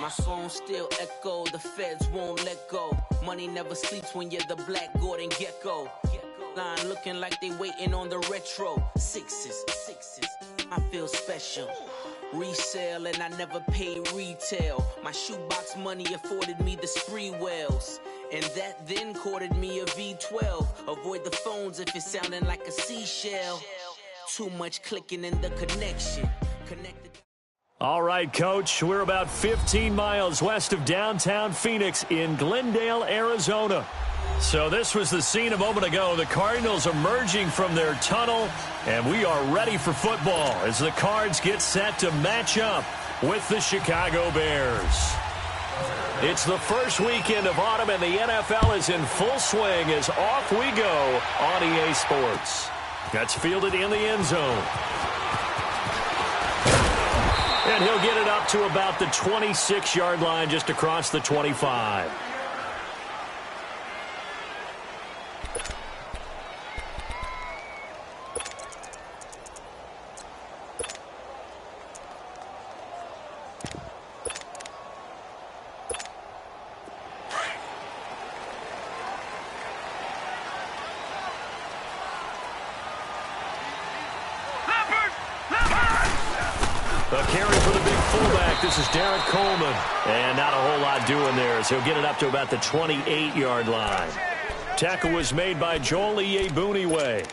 My phone still echo, the feds won't let go. Money never sleeps when you're the Black Gordon Gecko. Line looking like they waiting on the retro. Sixes, I feel special. Resale and I never paid retail. My shoebox money afforded me the spree wells. And that then courted me a V12. Avoid the phones if it's sounding like a seashell. Too much clicking in the connection. Connected. All right, Coach, we're about 15 miles west of downtown Phoenix in Glendale, Arizona. So this was the scene a moment ago. The Cardinals emerging from their tunnel, and we are ready for football as the Cards get set to match up with the Chicago Bears. It's the first weekend of autumn, and the NFL is in full swing as off we go on EA Sports. That's fielded in the end zone. And he'll get it up to about the 26-yard line, just across the 25. A carry for the big fullback. This is Derek Coleman. And not a whole lot doing there, so he'll get it up to about the 28-yard line. Tackle was made by Joel Iyiegbuniwe.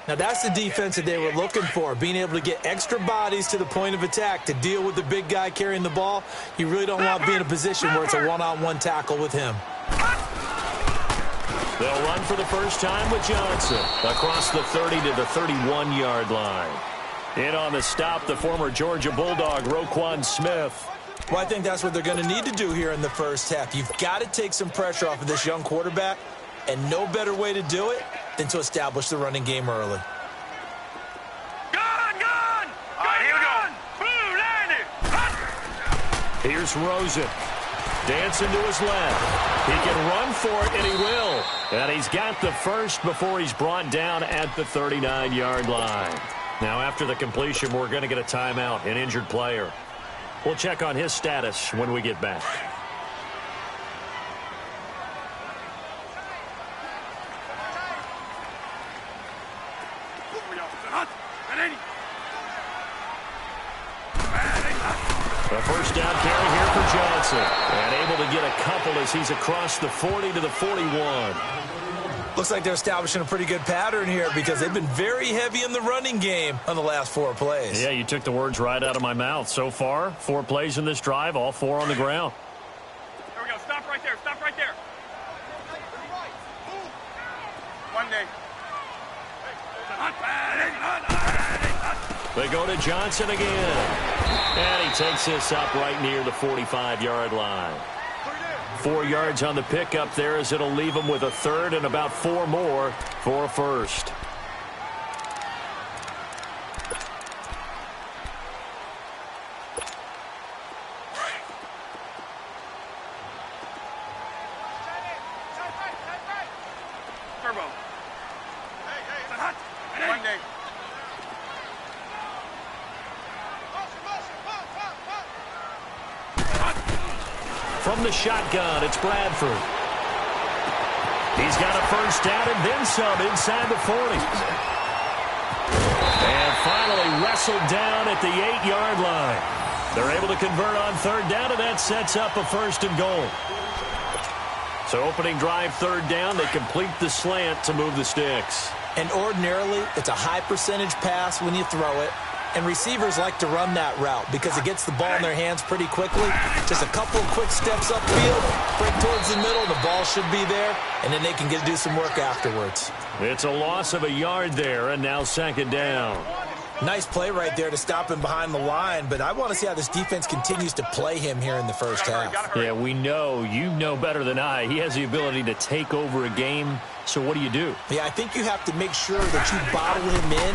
Now that's the defense that they were looking for, being able to get extra bodies to the point of attack to deal with the big guy carrying the ball. You really don't want to be in a position where it's a one-on-one tackle with him. They'll run for the first time with Johnson across the 30 to the 31-yard line. In on the stop, the former Georgia Bulldog, Roquan Smith. Well, I think that's what they're going to need to do here in the first half. You've got to take some pressure off of this young quarterback, and no better way to do it than to establish the running game early. Gone! All right, here we go. Here's Rosen. Dancing to his left. He can run for it, and he will. And he's got the first before he's brought down at the 39-yard line. Now, after the completion, we're going to get a timeout, an injured player. We'll check on his status when we get back. A first down carry here for Johnson. And able to get a couple as he's across the 40 to the 41. Looks like they're establishing a pretty good pattern here because they've been very heavy in the running game on the last 4 plays. Yeah, you took the words right out of my mouth. So far, 4 plays in this drive, all 4 on the ground. There we go. Stop right there. Stop right there. One day. They go to Johnson again. And he takes this up right near the 45-yard line. 4 yards on the pickup there as it'll leave him with a third and about 4 more for a first. Turbo. One day. From the shotgun, it's Bradford. He's got a first down and then some inside the 40. And finally wrestled down at the 8-yard line. They're able to convert on third down, and that sets up a first and goal. So opening drive, third down, they complete the slant to move the sticks. And ordinarily, it's a high percentage pass when you throw it. And receivers like to run that route because it gets the ball in their hands pretty quickly. Just a couple of quick steps upfield, break towards the middle, the ball should be there, and then they can do some work afterwards. It's a loss of a yard there, and now second down. Nice play right there to stop him behind the line, but I want to see how this defense continues to play him here in the first half. Yeah, we know. You know better than I. He has the ability to take over a game, so what do? Yeah, I think you have to make sure that you bottle him in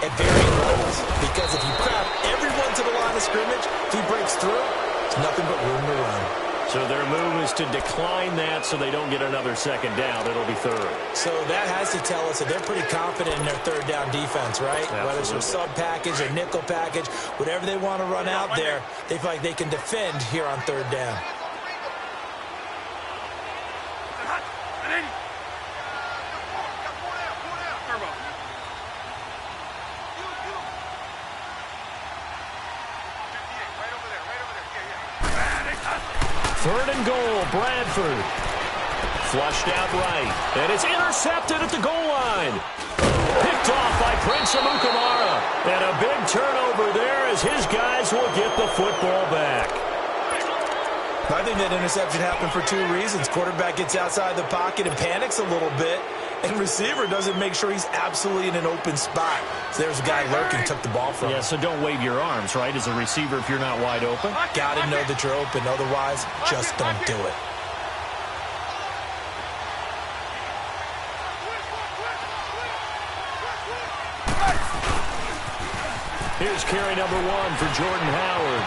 at varying levels, because if you crowd everyone to the line of scrimmage, if he breaks through, it's nothing but room to run. So their move is to decline that so they don't get another second down. It'll be third. So that has to tell us that they're pretty confident in their third down defense, right? Absolutely. Whether it's a sub package or nickel package, whatever they want to run out there, they feel like they can defend here on third down. Third and goal, Bradford. Flushed out right. And it's intercepted at the goal line. Picked off by Prince Amukamara. And a big turnover there as his guys will get the football back. I think that interception happened for two reasons. Quarterback gets outside the pocket and panics a little bit. And receiver doesn't make sure he's absolutely in an open spot. So there's a guy lurking, took the ball from him. Yeah, so don't wave your arms, right, as a receiver if you're not wide open. Got to know that you're open. Otherwise, just don't do it. Here's carry number 1 for Jordan Howard.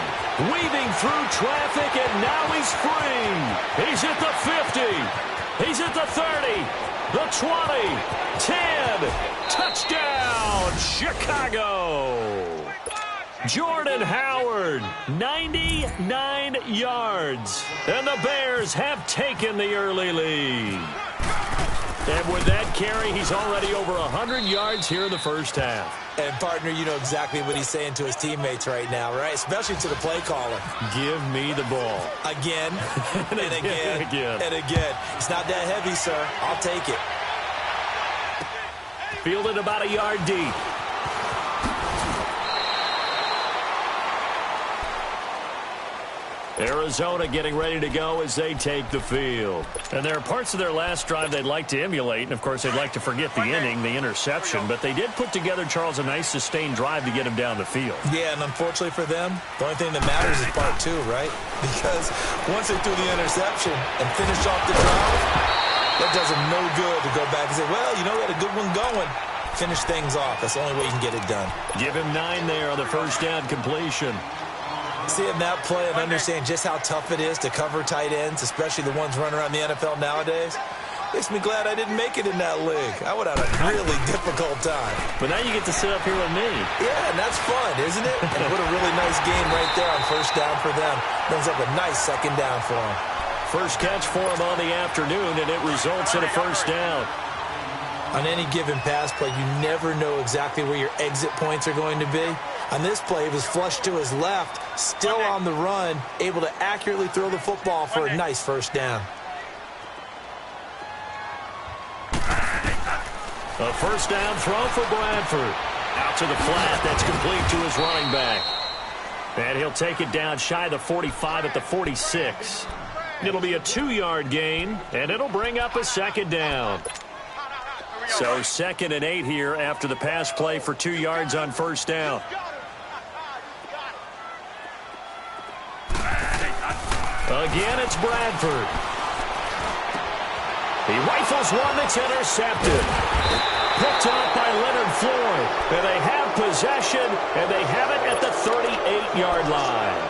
Weaving through traffic, and now he's free. He's at the 50. He's at the 30. The 20, 10, touchdown, Chicago. Jordan Howard, 99 yards. And the Bears have taken the early lead. And with that carry, he's already over 100 yards here in the first half. And, partner, you know exactly what he's saying to his teammates right now, right? Especially to the play caller. Give me the ball. Again, and again, and again. and again. It's not that heavy, sir. I'll take it. Fielded about a yard deep. Arizona getting ready to go as they take the field. And there are parts of their last drive they'd like to emulate. And, of course, they'd like to forget the inning, the interception. But they did put together, Charles, a nice sustained drive to get him down the field. Yeah, and unfortunately for them, the only thing that matters is part two, right? Because once they threw the interception and finished off the drive, that does them no good to go back and say, well, you know, we had a good one going. Finish things off. That's the only way you can get it done. Give him 9 there on the first down completion. Seeing that play and understand just how tough it is to cover tight ends, especially the ones running around the NFL nowadays, makes me glad I didn't make it in that league. I would have had a really difficult time. But now you get to sit up here with me. Yeah, and that's fun, isn't it? And what a really nice game right there on first down for them. Brings up a nice second down for them. First catch for him on the afternoon, and it results in a first down. On any given pass play, you never know exactly where your exit points are going to be. On this play, it was flushed to his left, still on the run, able to accurately throw the football for a nice first down. A first down throw for Bradford. Out to the flat, that's complete to his running back. And he'll take it down shy of the 45 at the 46. It'll be a 2-yard gain, and it'll bring up a second down. So 2nd and 8 here after the pass play for 2 yards on first down. Again, it's Bradford. He rifles one that's intercepted. Picked off by Leonard Floyd. And they have possession, and they have it at the 38-yard line.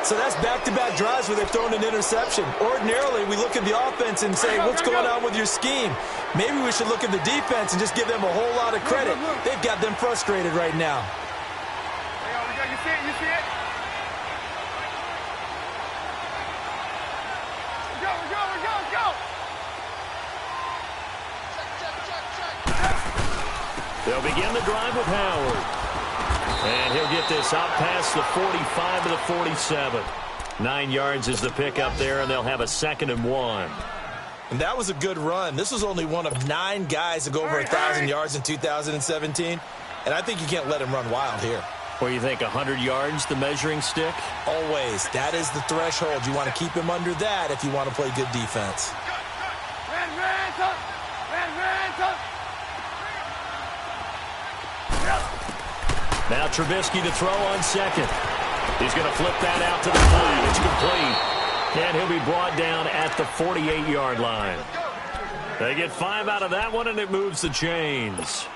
So that's back-to-back drives where they've thrown an interception. Ordinarily, we look at the offense and say, what's going on with your scheme? Maybe we should look at the defense and just give them a whole lot of credit. They've got them frustrated right now. You see it? You see it? Go! They'll begin the drive with Howard. And he'll get this out past the 45 to the 47. 9 yards is the pickup there, and they'll have a 2nd and 1. And that was a good run. This was only one of 9 guys to go over 1,000 yards in 2017. And I think you can't let him run wild here. What do you think, 100 yards, the measuring stick? Always. That is the threshold. You want to keep him under that if you want to play good defense. Now Trubisky to throw on 2nd. He's going to flip that out to the flat. It's complete. And he'll be brought down at the 48-yard line. They get 5 out of that one, and it moves the chains.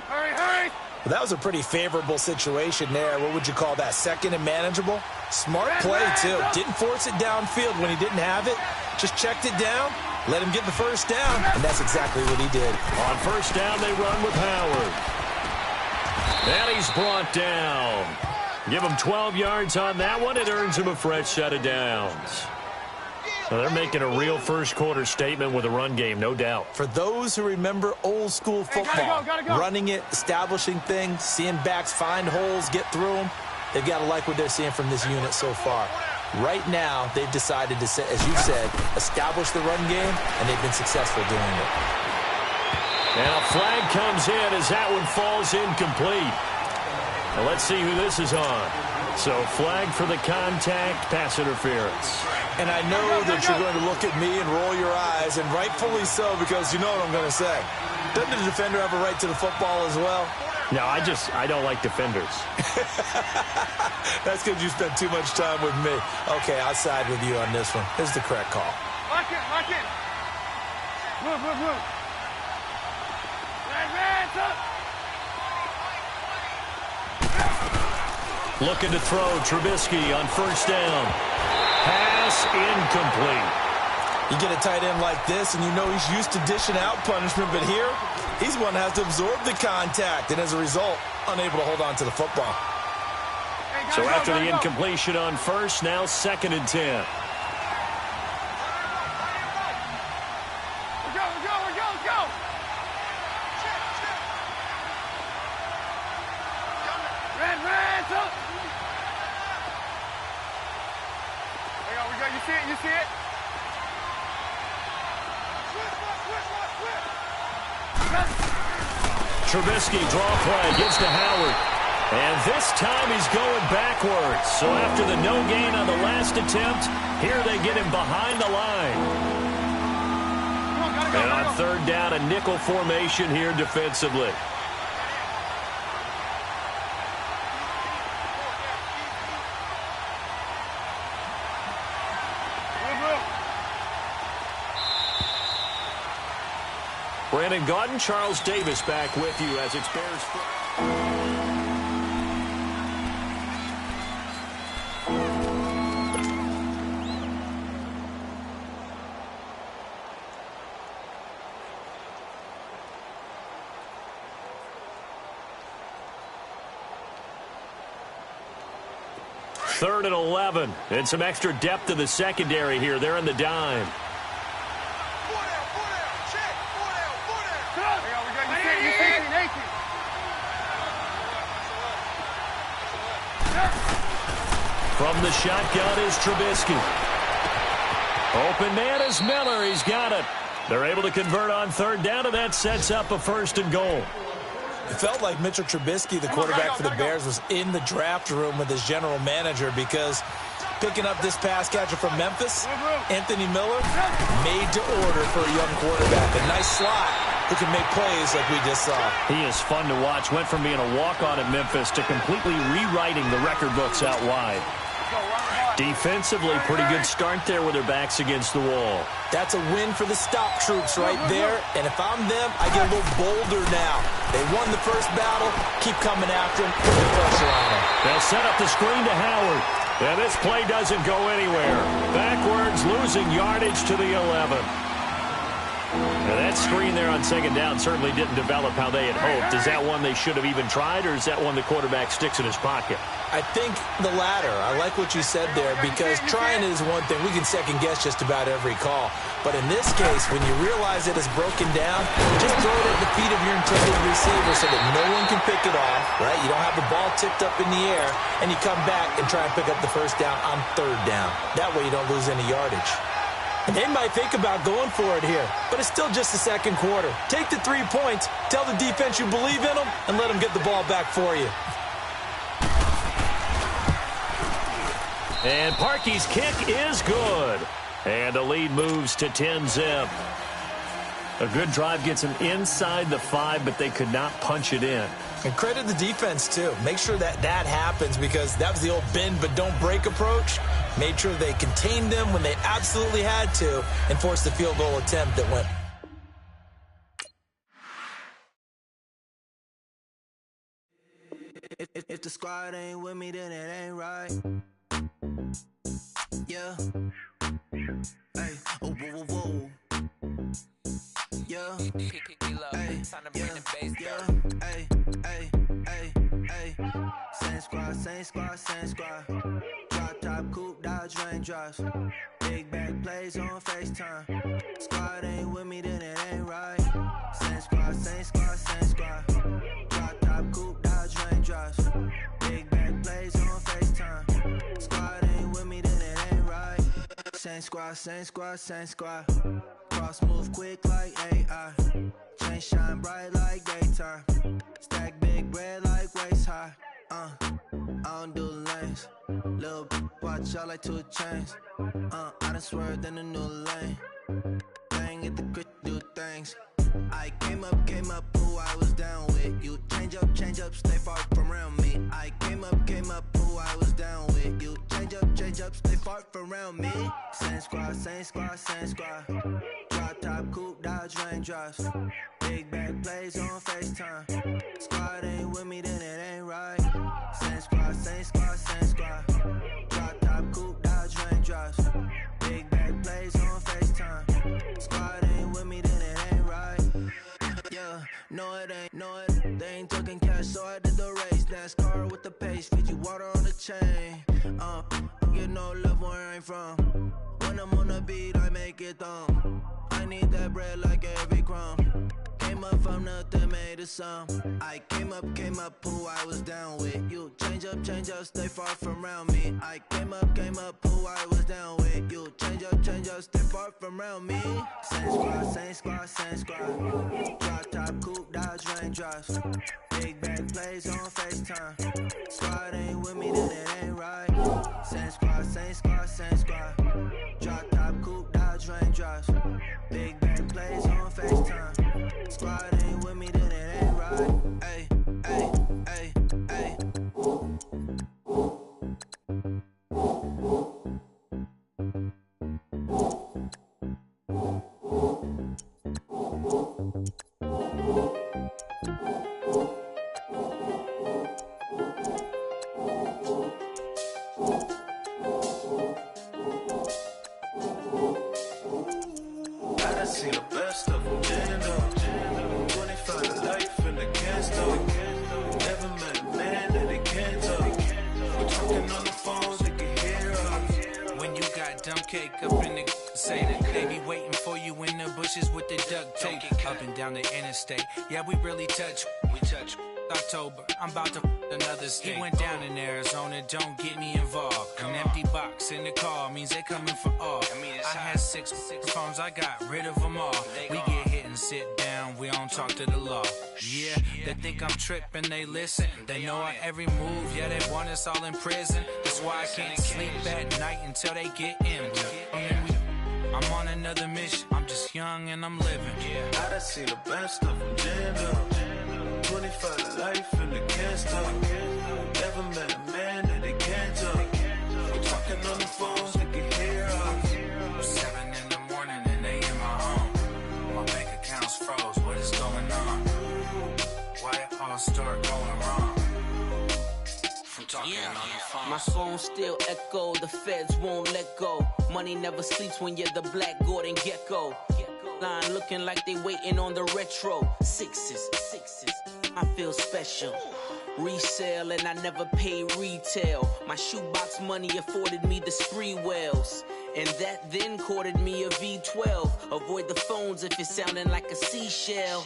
Hurry! Well, that was a pretty favorable situation there. What would you call that? Second and manageable? Smart play, too. Didn't force it downfield when he didn't have it. Just checked it down, let him get the first down, and that's exactly what he did. On first down, they run with Howard. And he's brought down. Give him 12 yards on that one. It earns him a fresh set of downs. So they're making a real first-quarter statement with a run game, no doubt. For those who remember old-school football, running it, establishing things, seeing backs find holes, get through them, they've got to like what they're seeing from this unit so far. Right now, they've decided to, as you said, establish the run game, and they've been successful doing it. And a flag comes in as that one falls incomplete. Now let's see who this is on. So flag for the contact, pass interference. And I know that you're going to look at me and roll your eyes, and rightfully so, because you know what I'm going to say. Doesn't the defender have a right to the football as well? No, I don't like defenders. That's because you spent too much time with me. Okay, I'll side with you on this one. This is the correct call. Lock it. Move. Hands up. Looking to throw, Trubisky on first down. Pass incomplete. You get a tight end like this, and you know he's used to dishing out punishment, but here, he's one that has to absorb the contact, and as a result, unable to hold on to the football. So after the incompletion on first, now 2nd and 10. Go. Red, up. We go. You see it? Trubisky draw play, gives to Howard. And this time he's going backwards. So after the no gain on the last attempt, here they get him behind the line. And on third down, a nickel formation here defensively. Brandon Gaudin, Charles Davis back with you as it's Bears. Third and 11, and some extra depth to the secondary here. They're in the dime. From the shotgun is Trubisky. Open man is Miller. He's got it. They're able to convert on third down, and that sets up a 1st and goal. It felt like Mitchell Trubisky, the quarterback for the Bears, was in the draft room with his general manager because picking up this pass catcher from Memphis, Anthony Miller, made to order for a young quarterback. A nice slot who can make plays like we just saw. He is fun to watch. Went from being a walk-on at Memphis to completely rewriting the record books out wide. Defensively, pretty good start there with their backs against the wall. That's a win for the stop troops right there. And if I'm them, I get a little bolder now. They won the first battle. Keep coming after him. Put the pressure on him. They'll set up the screen to Howard. And this play doesn't go anywhere. Backwards, losing yardage to the 11. Now that screen there on 2nd down certainly didn't develop how they had hoped. Is that one they should have even tried, or is that one the quarterback sticks in his pocket? I think the latter. I like what you said there because trying it is one thing. We can second-guess just about every call. But in this case, when you realize it is broken down, just throw it at the feet of your intended receiver so that no one can pick it off, right? You don't have the ball tipped up in the air, and you come back and try and pick up the first down on third down. That way you don't lose any yardage. And they might think about going for it here, but it's still just the second quarter. Take the 3 points, tell the defense you believe in them, and let them get the ball back for you. And Parkey's kick is good. And the lead moves to 10-zip. A good drive gets them inside the 5, but they could not punch it in. And credit the defense, too. Make sure that happens because that was the old bend but don't break approach. Made sure they contained them when they absolutely had to and forced the field goal attempt that went. If the squad ain't with me, then it ain't right. Yeah. Hey, oh, whoa, whoa, whoa. Yeah. Hey, yeah. Hey, hey, hey, hey. Same squad, same squad, same squad. Drop top, coupe, Dodge raindrops. Big back plays on FaceTime. Squad ain't with me, then it ain't right. Same squad, same squad, same squad. Drop top, coupe, Dodge raindrops. Big back plays on FaceTime. Squad ain't with me, then it ain't right. Same squad, same squad, same squad. Cross move quick like AI. Chain shine bright like daytime. Stack big bread like waist high. I don't do lanes. Little watch out like 2 chains. I done swerved in a new lane. Bang at the crit, do things. I came up, who I was down with. You change up, stay far from around me. I came up, who I was down with. You change up, stay far from around me. Same squad, same squad, same squad. Drop top, coupe, Dodge raindrops. Big back plays on FaceTime. Squad ain't with me, then it ain't right. Same squad, same squad, same squad. Drop top, coupe, Dodge raindrops. Big back plays on FaceTime. Squad ain't with me, then it ain't right. Yeah, no it ain't, they ain't talking cash, so I did the race. NASCAR with the pace, feed you water on the chain. Get no love where I'm from. When I'm on the beat, I make it thumb. I need that bread like every crumb. Came up from nothing, made a sum. I came up, who I was down with. You change up, stay far from around me. I came up, who I was down with. You change up, stay far from around me. Same squad, same squad, same squad. Drop top, coupe, Dodge raindrops. Big back plays on FaceTime. Squad ain't with me, then it ain't right. Same squad, same squad, same squad. Drop top, coupe, Dodge raindrops. Big back plays on FaceTime. Squad ain't with me, then it ain't right. Ay, ay, ay, ay. I done seen the best of them, jammed up. 25 to life and they can't stop. Never met a man that they can't talk. We're talking on the phones, they can hear us. When you got dumb cake up in the say that they be waiting for you in the bushes with the duct tape. Up and down the interstate, yeah, we really touch. We touch. October, I'm about to another state. He went down in Arizona, don't get me involved. An empty box in the car means they coming for all. I had six phones, I got rid of them all. We get hit and sit down, we don't talk to the law. Yeah, they think I'm tripping, they listen. They know our every move, yeah, they want us all in prison. That's why I can't sleep at night until they get in. I'm on another mission, I'm just young and I'm living. I done seen the best of them, jammed up. 25 to life and they can't stop. Never met a man that they can't talk. We're talking on the phones, they can hear us. 7 in the morning and they in my home. My bank account's froze, what is going on? Why it all start going wrong? From talking on the phone. My phone still echo, the feds won't let go. Money never sleeps when you're the black Gordon Gecko. Line looking like they waiting on the retro. Sixes. I feel special. Resale and I never pay retail. My shoebox money afforded me the spree wells. And that then courted me a V12. Avoid the phones if it's sounding like a seashell.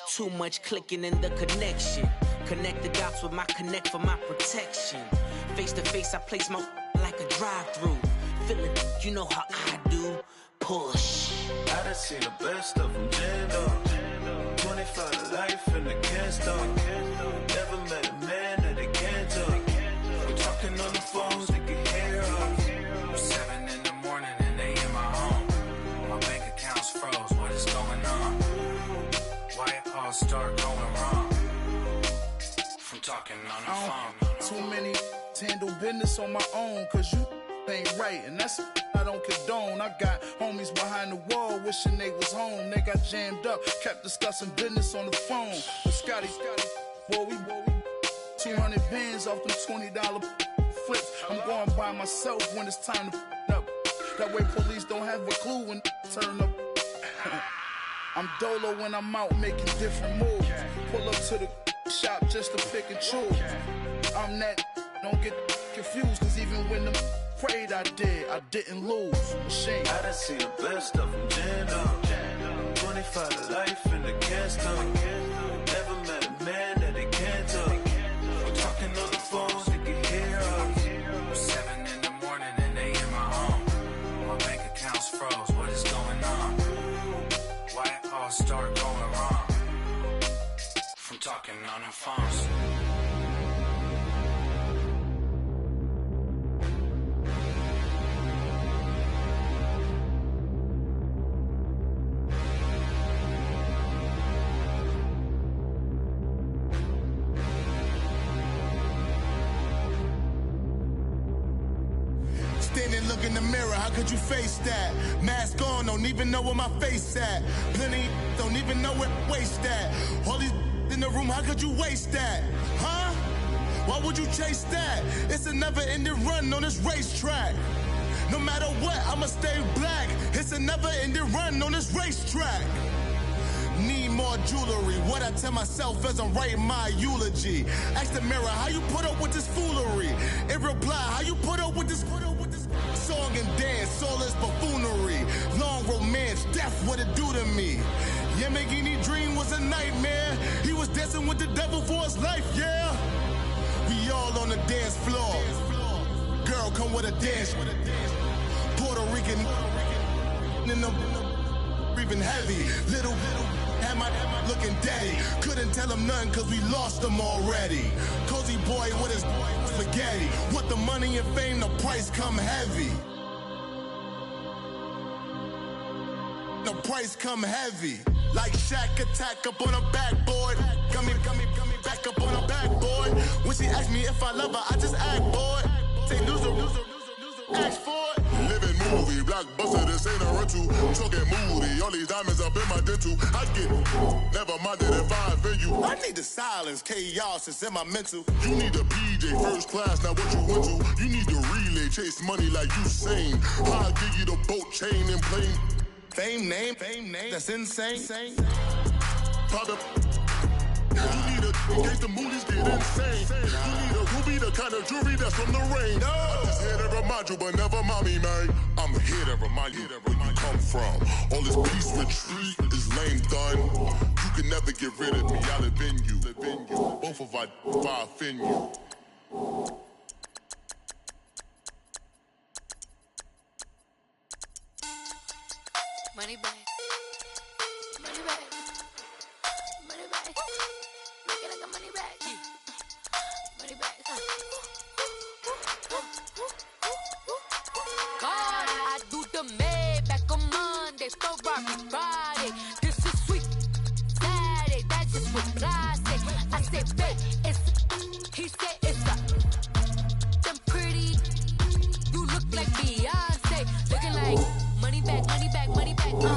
Too much clicking in the connection. Connect the dots with my connect for my protection. Face to face I place my like a drive-through. Feeling, you know how I do. Push. I done seen the best of them, jammed up. 25 to life and they can't stop. Never met a man that they can't talk. We're talking on the phones, they can hear us. 7 in the morning and they in my home. My bank account's froze, what is going on? Why it all start going wrong? From talking on the phone. Too many to handle business on my own, cause you ain't right, and that's I don't condone. I got homies behind the wall wishing they was home. They got jammed up, kept discussing business on the phone. But Scotty, boy, we 200 bands off them $20 flips. I'm going by myself when it's time to up. That way police don't have a clue when turn up. I'm dolo when I'm out making different moves. Pull up to the shop just to pick and choose. I'm that, don't get confused, cause even when them prayed I didn't lose. Machine. I done seen the best of them jammed up. 25 to life in the can't stop. Never met a man that they can't talk. I'm talking on the phones, they can hear us. 7 in the morning and they in my home. My bank account's froze, what is going on? Why it all start going wrong? From talking on the phones. Look in the mirror, how could you face that? Mask on, don't even know where my face at. Plenty don't even know where waste at. All these in the room, how could you waste that? Huh? Why would you chase that? It's a never-ending run on this racetrack. No matter what, I'ma stay black. It's a never-ending run on this racetrack. Need more jewelry. What I tell myself as I'm writing my eulogy. Ask the mirror, how you put up with this foolery? It reply, how you put up with this song and dance, all this buffoonery. Long romance, death, what it do to me? Yamagini dream was a nightmare. He was dancing with the devil for his life, yeah. We all on the dance floor. Girl, come with a dance. Puerto Rican in the breathing heavy. Little had my looking daddy. Couldn't tell him nothing cause we lost him already. Cozy boy with his spaghetti. What the money and fame, the price come heavy. The price come heavy. Like Shaq attack up on a backboard. Gummy, back up on a backboard. When she asked me if I love her, I just act bored. Say loser, ask for it. Living movie, blockbuster, this ain't a rental. Talking moody, all these diamonds up in my dental. I get never minded if I offend you. I need the silence, chaos is in my mental. You need a PJ, first class, not what you went to. You need the relay, chase money like you sane. I'll give you the boat, chain, and plane. Fame name, that's insane. Pop you need a in case the movies get insane. You need a ruby, the kind of jewelry that's from the rain. I'm just here to remind you, but never mommy, man. I'm here to remind you where you come from. All this peace retreat is lame done. You can never get rid of me, I'll avenge you. Both of us, if I offend you. Money back. Money back. Money back. Make it like a money back. Money back. God, I do the Maybach on Monday, Ferrari Friday. This is sweet Saturday, that just was classic. I said, babe, he said it's a them pretty. You look like Beyonce, looking like money back, money back, money back, money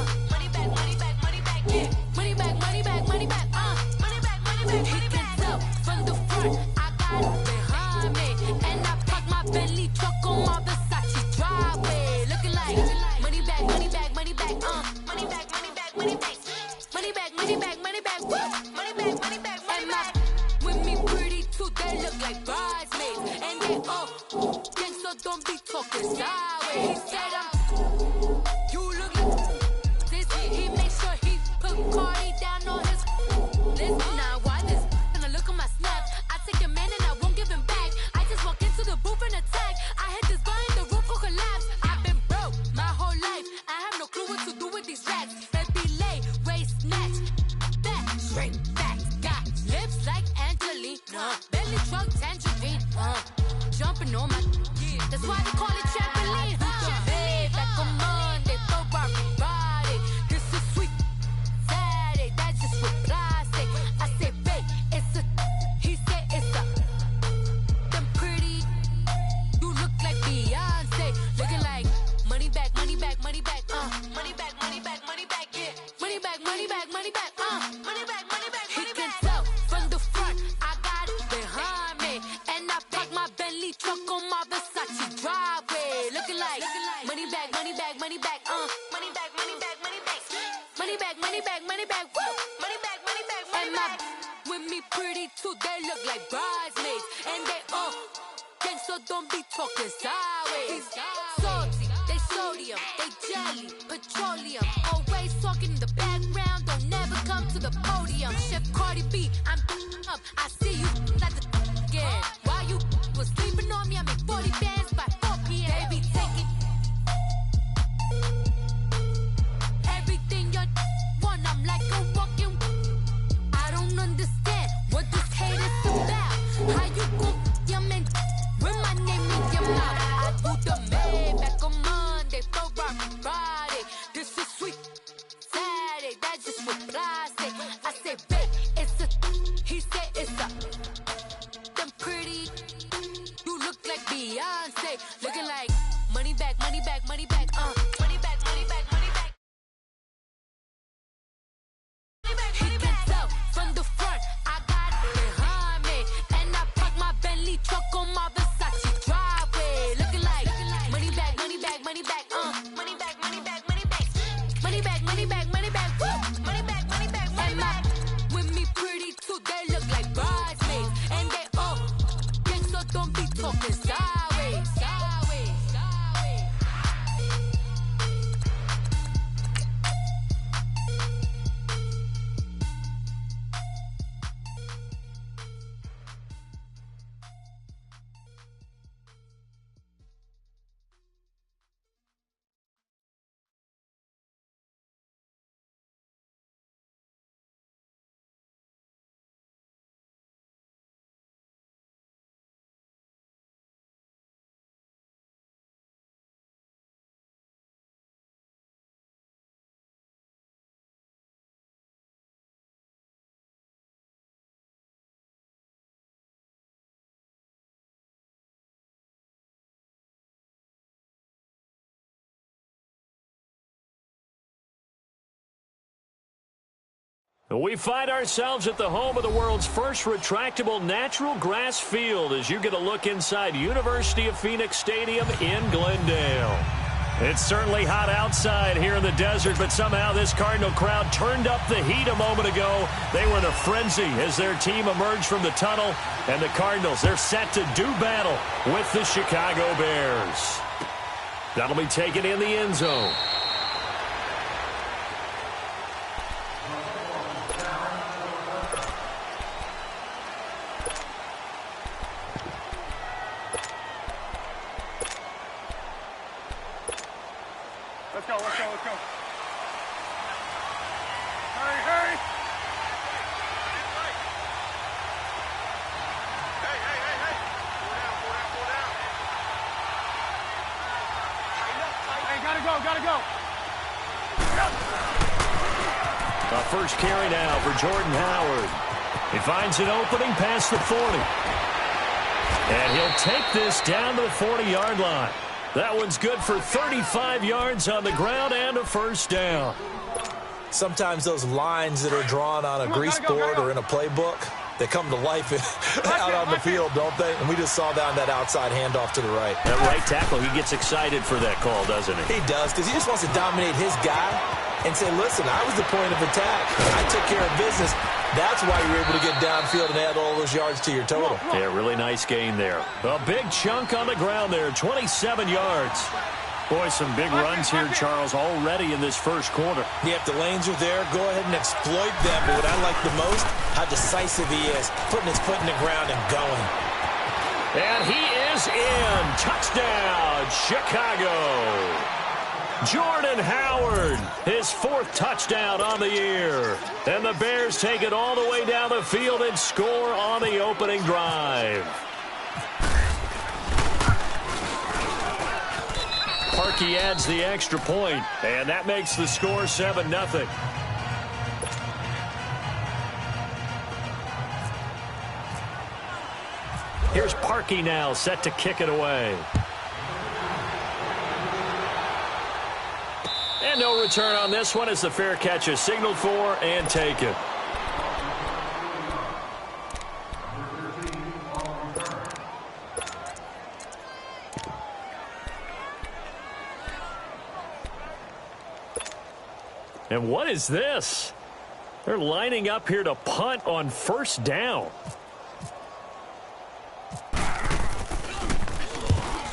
back, money back, money back, yeah, money back, money back, money back, money back, money back. He can tell from the front, I got it behind me, and I park my Bentley truck on my Versace driveway, looking like money back, money back, money back, money back, money back, money back, money back, money back, money back, money back, money back, money back. With me pretty too, they look like bridesmaids, and they all gang, so don't be talking sideways. He said you look like this. He makes sure he put Cardi down on his list. Now why this? Gonna look at my snap. I take a man and I won't give him back. I just walk into the booth and attack. I hit this guy in the roof will collapse. I've been broke my whole life. I have no clue what to do with these racks. Baby lay, waist snatch, back, straight back. Got lips like Angelina, belly truck tangerine. Jumping on my, that's why they call it trampoline. Back on Monday, Ferrari Friday. This is sweet Saturday, that's just with plastic. I said, babe, it's a, he said it's a, them pretty. You look like Beyonce, looking like money back, money back, money back, money back, money back, money back, yeah, money back, money back, money back, money back, money back. pretty too, they look like bridesmaids. And they all gang, so don't be talking sideways. Salty, they sodium, they jelly, petroleum. Always talking in the background, don't never come to the podium. Chef Cardi B, I'm up, I see you like the again. While you was sleeping on me, I make 40 bands by 4 p.m. They be taking everything you want, I'm like a walking. I don't understand what this hate is about. How you gon' your man with my name in your mouth? I do the Maybach on Monday, Ferrari Friday. This is sweet Saturday, that's just what plastic. I say, babe, it's a, he said it's a, them pretty, you look like Beyonce, looking like money back, money back, money back, money back, money back, money back. He can tell from the front, I got it behind me, and I park my Bentley truck on my Versace driveway, looking like money back, money back, money back, money back, money back, money back, money back, money back, money back, woo, money back, money back, money back. With me pretty too, they look like bridesmaids, and they all gang, so don't be talking sideways, sideways, sideways. We find ourselves at the home of the world's first retractable natural grass field as you get a look inside University of Phoenix Stadium in Glendale. It's certainly hot outside here in the desert, but somehow this Cardinal crowd turned up the heat a moment ago. They were in a frenzy as their team emerged from the tunnel, and the Cardinals, they're set to do battle with the Chicago Bears. That'll be taken in the end zone. Let's go, let's go, let's go. Hurry, hurry. Hey, hey, hey, hey. Pull down, pull down, pull down. Hey, gotta go. A first carry now for Jordan Howard. He finds an opening past the 40. And he'll take this down to the 40-yard line. That one's good for 35 yards on the ground and a first down. Sometimes those lines that are drawn on a grease board or in a playbook, they come to life out on the field, don't they? And we just saw that outside handoff to the right. That right tackle, he gets excited for that call, doesn't he? He does, because he just wants to dominate his guy and say, listen, I was the point of attack. I took care of business. That's why you're able to get downfield and add all those yards to your total. Yeah, really nice gain there. A big chunk on the ground there, 27 yards. Boy, some big runs here, Charles, already in this first quarter. Yeah, if the lanes are there, go ahead and exploit them. But what I like the most, how decisive he is, putting his foot in the ground and going. And he is in. Touchdown, Chicago. Jordan Howard, his fourth touchdown on the year. And the Bears take it all the way down the field and score on the opening drive. Parkey adds the extra point, and that makes the score 7-0. Here's Parkey now, set to kick it away. And no return on this one as the fair catch is signaled for and taken. And what is this? They're lining up here to punt on first down.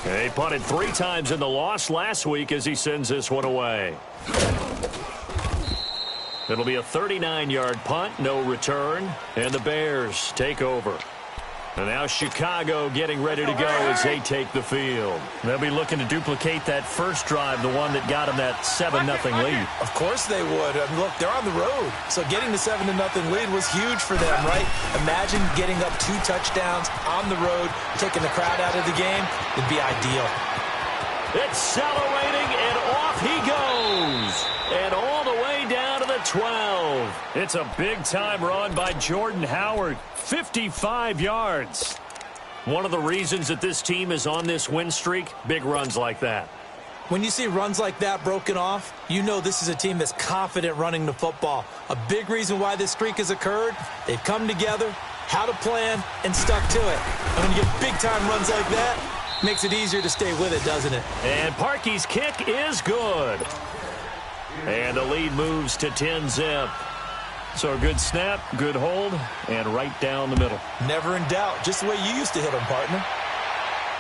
He punted 3 times in the loss last week as he sends this one away. It'll be a 39-yard punt, no return, and the Bears take over. And now Chicago getting ready to go as they take the field. They'll be looking to duplicate that first drive, the one that got them that 7-0 lead. Of course they would. Look, they're on the road. So getting the 7-0 lead was huge for them, right? Imagine getting up 2 touchdowns on the road, taking the crowd out of the game. It'd be ideal. Accelerating, and off he goes. And all the way down to the 12. It's a big-time run by Jordan Howard. 55 yards. One of the reasons that this team is on this win streak, big runs like that. When you see runs like that broken off, you know this is a team that's confident running the football. A big reason why this streak has occurred, they've come together, had a plan, and stuck to it. And when you get big-time runs like that, makes it easier to stay with it, doesn't it? And Parkey's kick is good. And the lead moves to 10-zip. So a good snap, good hold, and right down the middle. Never in doubt. Just the way you used to hit them, partner.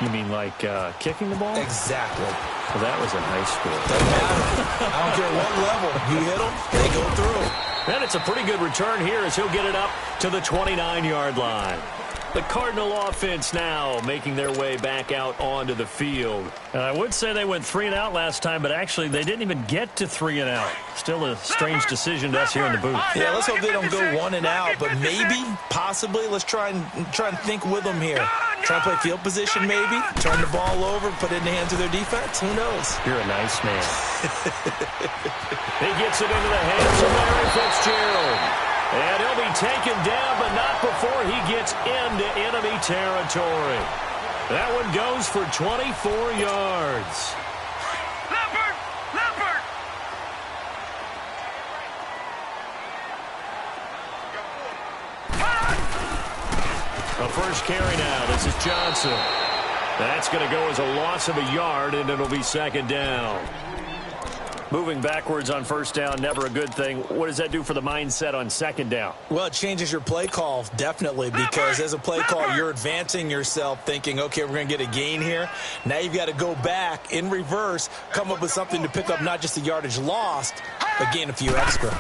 You mean like kicking the ball? Exactly. Well, that was in high school. Doesn't matter. I don't care what level. You hit them, they go through. And it's a pretty good return here as he'll get it up to the 29-yard line. The Cardinal offense now making their way back out onto the field. I would say they went 3 and out last time, but actually they didn't even get to 3 and out. Still a strange decision to us here in the booth. Yeah, let's hope they don't go 1 and out, but maybe, possibly, let's try and think with them here. Try and play field position maybe, turn the ball over, put it in the hands of their defense. Who knows? You're a nice man. He gets it into the hands of Larry Fitzgerald. And he'll be taken down, but not before he gets into enemy territory. That one goes for 24 yards. Leopard! Leopard! A first carry now. This is Johnson. That's going to go as a loss of a yard, and it'll be second down. Moving backwards on first down, never a good thing. What does that do for the mindset on second down? Well, it changes your play call, definitely, because as a play call, you're advancing yourself thinking, okay, we're going to get a gain here. Now you've got to go back in reverse, come up with something to pick up not just the yardage lost, but gain a few extra.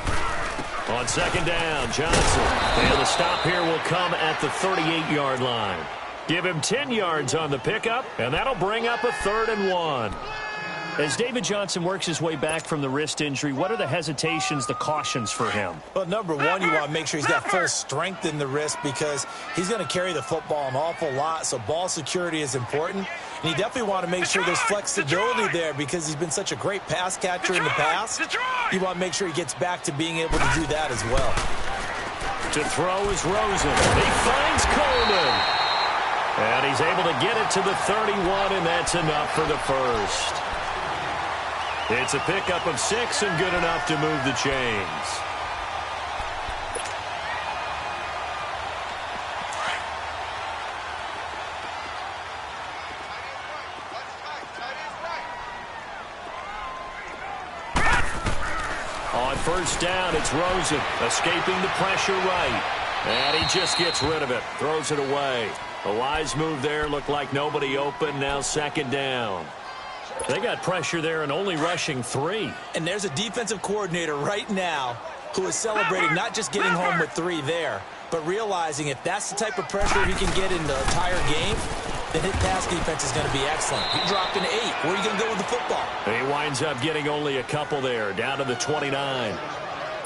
On second down, Johnson. And the stop here will come at the 38-yard line. Give him 10 yards on the pickup, and that'll bring up a 3rd and 1. As David Johnson works his way back from the wrist injury, what are the hesitations, the cautions for him? Well, number one, you want to make sure he's got full strength in the wrist because he's going to carry the football an awful lot, so ball security is important. And you definitely want to make sure there's flexibility there because he's been such a great pass catcher in the past. You want to make sure he gets back to being able to do that as well. To throw is Rosen. He finds Coleman. And he's able to get it to the 31, and that's enough for the first. It's a pickup of 6 and good enough to move the chains. On first down, it's Rosen escaping the pressure right. And he just gets rid of it, throws it away. A wise move there, looked like nobody open, now second down. They got pressure there and only rushing 3. And there's a defensive coordinator right now who is celebrating not just getting home with 3 there, but realizing if that's the type of pressure he can get in the entire game, then his pass defense is going to be excellent. He dropped an 8. Where are you going to go with the football? He winds up getting only a couple there, down to the 29.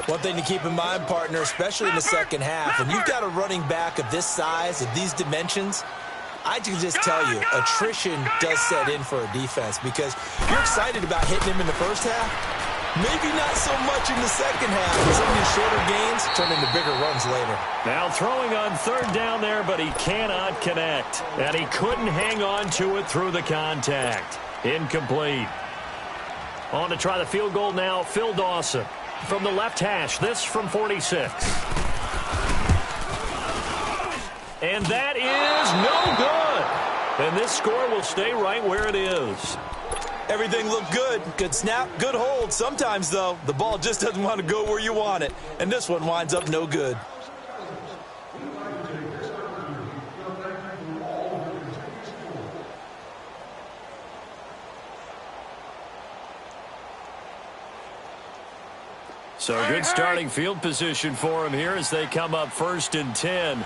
One thing to keep in mind, partner, especially in the second half, when you've got a running back of this size, of these dimensions, I can just tell you, attrition does set in for a defense because you're excited about hitting him in the first half. Maybe not so much in the second half. Some of these shorter gains turn into bigger runs later. Now throwing on third down there, but he cannot connect. And he couldn't hang on to it through the contact. Incomplete. On to try the field goal now, Phil Dawson. From the left hash, this from 46. And that is no good. And this score will stay right where it is. Everything looked good. Good snap, good hold. Sometimes, though, the ball just doesn't want to go where you want it. And this one winds up no good. So good starting field position for him here as they come up 1st and 10.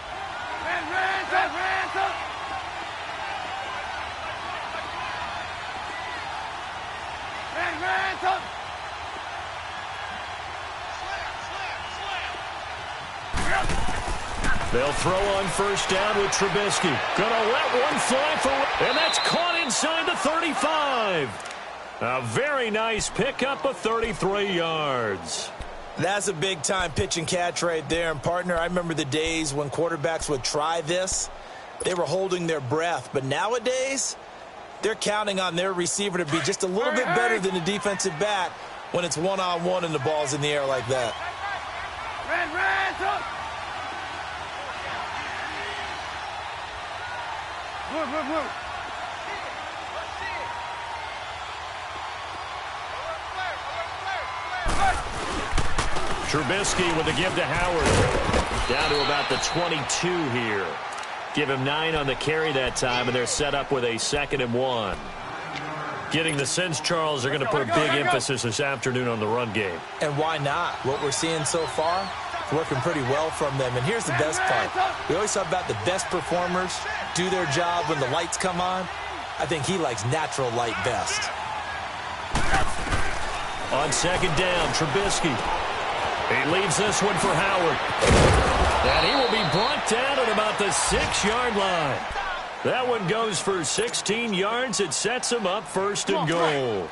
They'll throw on 1st down with Trubisky. Gonna let one fly for, and that's caught inside the 35. A very nice pickup of 33 yards. That's a big-time pitch and catch right there. And, partner, I remember the days when quarterbacks would try this. They were holding their breath. But nowadays, they're counting on their receiver to be just a little bit better than the defensive back when it's one-on-one and the ball's in the air like that. Trubisky with the give to Howard. Down to about the 22 here. Give him 9 on the carry that time, and they're set up with a 2nd and 1. Getting the sense, Charles, they're going to put a big emphasis this afternoon on the run game. And why not? What we're seeing so far, it's working pretty well from them. And here's the best part. We always talk about the best performers do their job when the lights come on. I think he likes natural light best. On 2nd down, Trubisky. He leaves this one for Howard. And he will be brought down at about the 6-yard line. That one goes for 16 yards. It sets him up 1st and goal.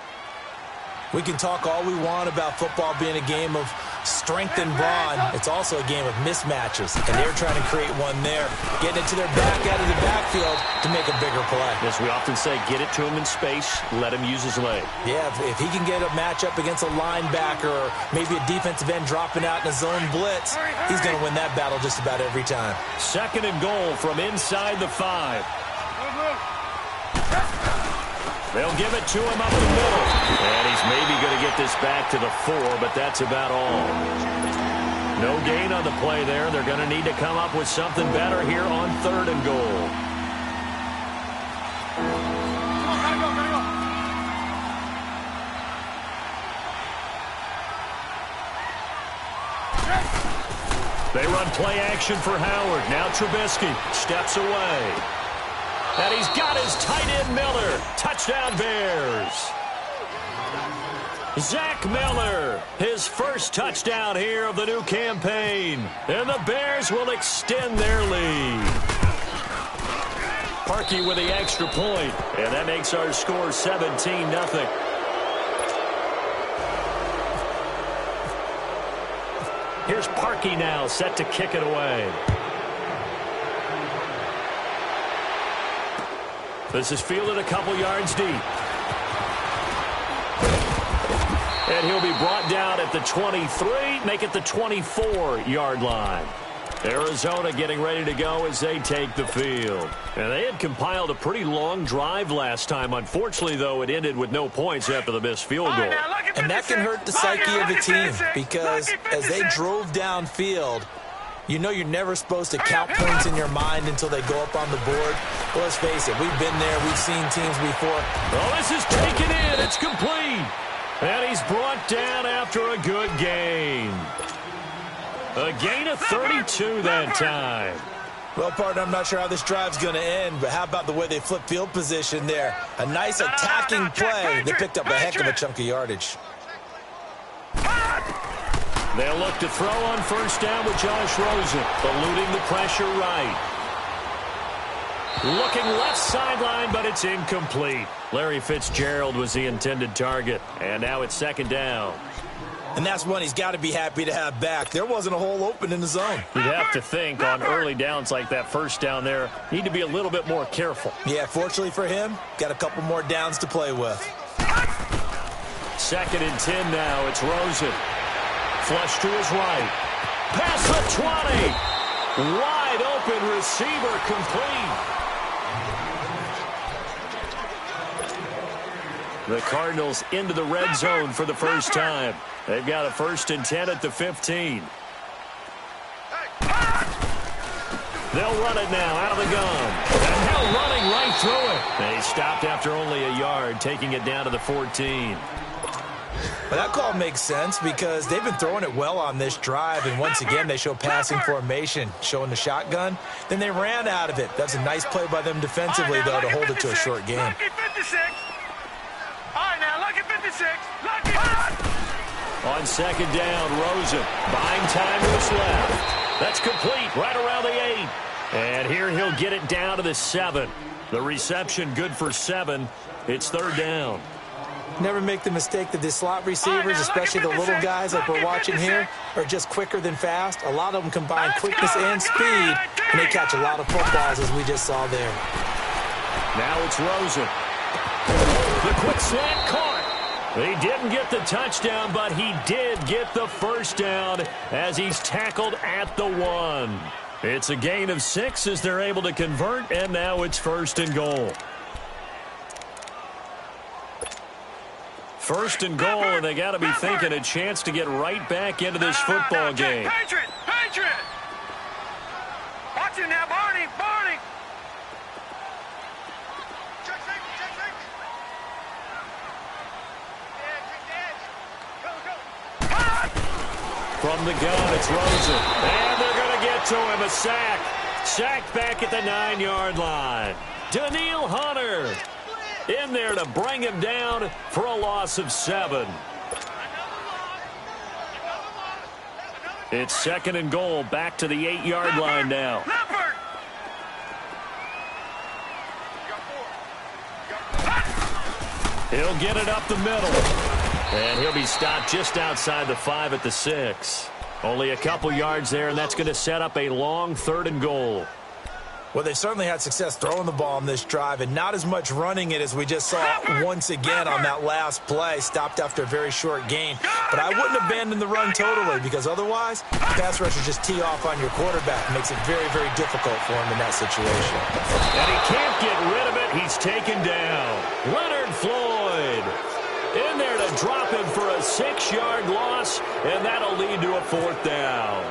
We can talk all we want about football being a game of strength and brawn. It's also a game of mismatches, and they're trying to create one there, getting it to their back out of the backfield to make a bigger play. As we often say, get it to him in space, let him use his leg. Yeah, if he can get a matchup against a linebacker or maybe a defensive end dropping out in a zone blitz, he's going to win that battle just about every time. 2nd and goal from inside the 5. They'll give it to him up the middle. And he's maybe going to get this back to the 4, but that's about all. No gain on the play there. They're going to need to come up with something better here on 3rd and goal. They run play action for Howard. Now Trubisky steps away. And he's got his tight end Miller. Touchdown Bears. Zach Miller, his first touchdown here of the new campaign. And the Bears will extend their lead. Parkey with the extra point. And that makes our score 17-0. Here's Parkey now, set to kick it away. This is fielded a couple yards deep. And he'll be brought down at the 23, make it the 24-yard line. Arizona getting ready to go as they take the field. And they had compiled a pretty long drive last time. Unfortunately, though, it ended with no points after the missed field goal. And that can hurt the psyche of the team because as they drove downfield, you know you're never supposed to count points in your mind until they go up on the board. Well, let's face it, we've been there. We've seen teams before. Well, this is taken in. It's complete. And he's brought down after a good gain. A gain of 32 that time. Well, partner, I'm not sure how this drive's going to end, but how about the way they flip field position there? A nice attacking play. They picked up a heck of a chunk of yardage. They'll look to throw on 1st down with Josh Rosen, eluding the pressure right. Looking left sideline, but it's incomplete. Larry Fitzgerald was the intended target, and now it's 2nd down. And that's one he's got to be happy to have back. There wasn't a hole open in the zone. You'd have to think on early downs like that 1st down there, need to be a little bit more careful. Yeah, fortunately for him, got a couple more downs to play with. 2nd and 10 now. It's Rosen. Flush to his right. Past the 20. Wide open receiver complete. The Cardinals into the red zone for the first time. They've got a 1st and 10 at the 15. They'll run it now out of the gun. And now running right through it. They stopped after only a yard, taking it down to the 14. Well, that call makes sense because they've been throwing it well on this drive, and once again they show passing formation, showing the shotgun. Then they ran out of it. That's a nice play by them defensively, though, to hold it to a short game. Lucky 56. All right, now, lucky 56. Lucky. On 2nd down, Rosen buying time to his left. That's complete right around the 8. And here he'll get it down to the 7. The reception good for 7. It's 3rd down. Never make the mistake that the slot receivers, especially the little guys like we're watching here, are just quicker than fast. A lot of them combine quickness and speed, and they catch a lot of footballs, as we just saw there. Now it's Rosen. The quick slant caught. He didn't get the touchdown, but he did get the 1st down as he's tackled at the 1. It's a gain of 6 as they're able to convert, and now it's 1st and goal. 1st and goal, and they got to be thinking a chance to get right back into this football game. Patriot! Patriot! Watch it now, Barney! Barney! From the gun, it's Rosen. And they're going to get to him. A sack. Sacked back at the 9-yard line. Daniil Hunter in there to bring him down for a loss of 7. It's 2nd and goal, back to the 8-yard line now. He'll get it up the middle. And he'll be stopped just outside the 5 at the 6. Only a couple yards there, and that's going to set up a long 3rd and goal. Well, they certainly had success throwing the ball on this drive, and not as much running it as we just saw once again on that last play. Stopped after a very short gain. But I wouldn't abandon the run totally, because otherwise, pass rushers just tee off on your quarterback. It makes it very, very difficult for him in that situation. And he can't get rid of it. He's taken down. Leonard Floyd in there to drop him for a 6-yard loss, and that'll lead to a 4th down.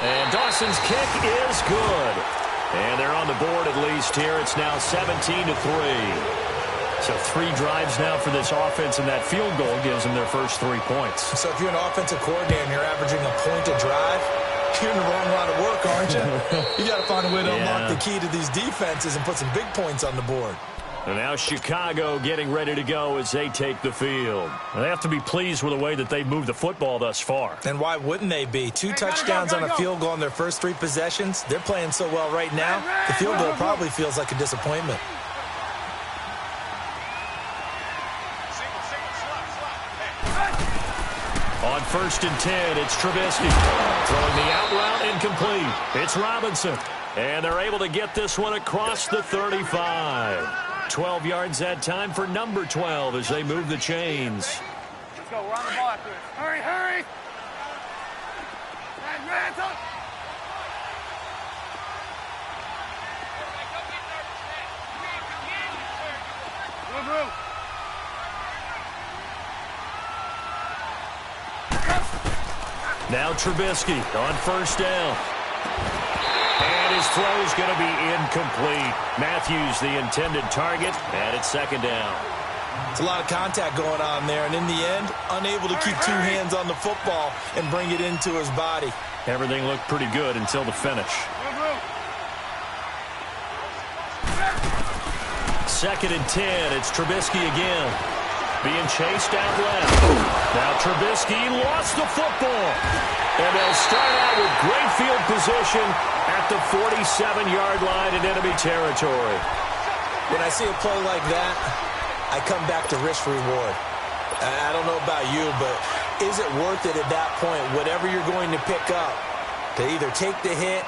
And Dawson's kick is good. And they're on the board at least here. It's now 17-3. So 3 drives now for this offense, and that field goal gives them their first 3 points. So if you're an offensive coordinator and you're averaging a point a drive, you're in the wrong line of work, aren't you? You got to find a way to unlock the key to these defenses and put some big points on the board. And now Chicago getting ready to go as they take the field. And they have to be pleased with the way that they've moved the football thus far. And why wouldn't they be? 2 touchdowns on a field goal in their first 3 possessions. They're playing so well right now, the field goal probably feels like a disappointment. On 1st and 10, it's Trubisky. Throwing the out route incomplete. It's Robinson. And they're able to get this one across the 35. 12 yards that time for number 12 as they move the chains. Let's go. We're on the ball after this. Hurry, hurry. Now Trubisky on 1st down. And his throw is going to be incomplete. Matthews the intended target, and it's 2nd down. It's a lot of contact going on there, and in the end, unable to keep 2 hands on the football and bring it into his body. Everything looked pretty good until the finish. 2nd and 10, it's Trubisky again. Being chased out left. Now Trubisky lost the football. And they'll start out with great field position at the 47-yard line in enemy territory. When I see a play like that, I come back to risk-reward. I don't know about you, but is it worth it at that point, whatever you're going to pick up, to either take the hit,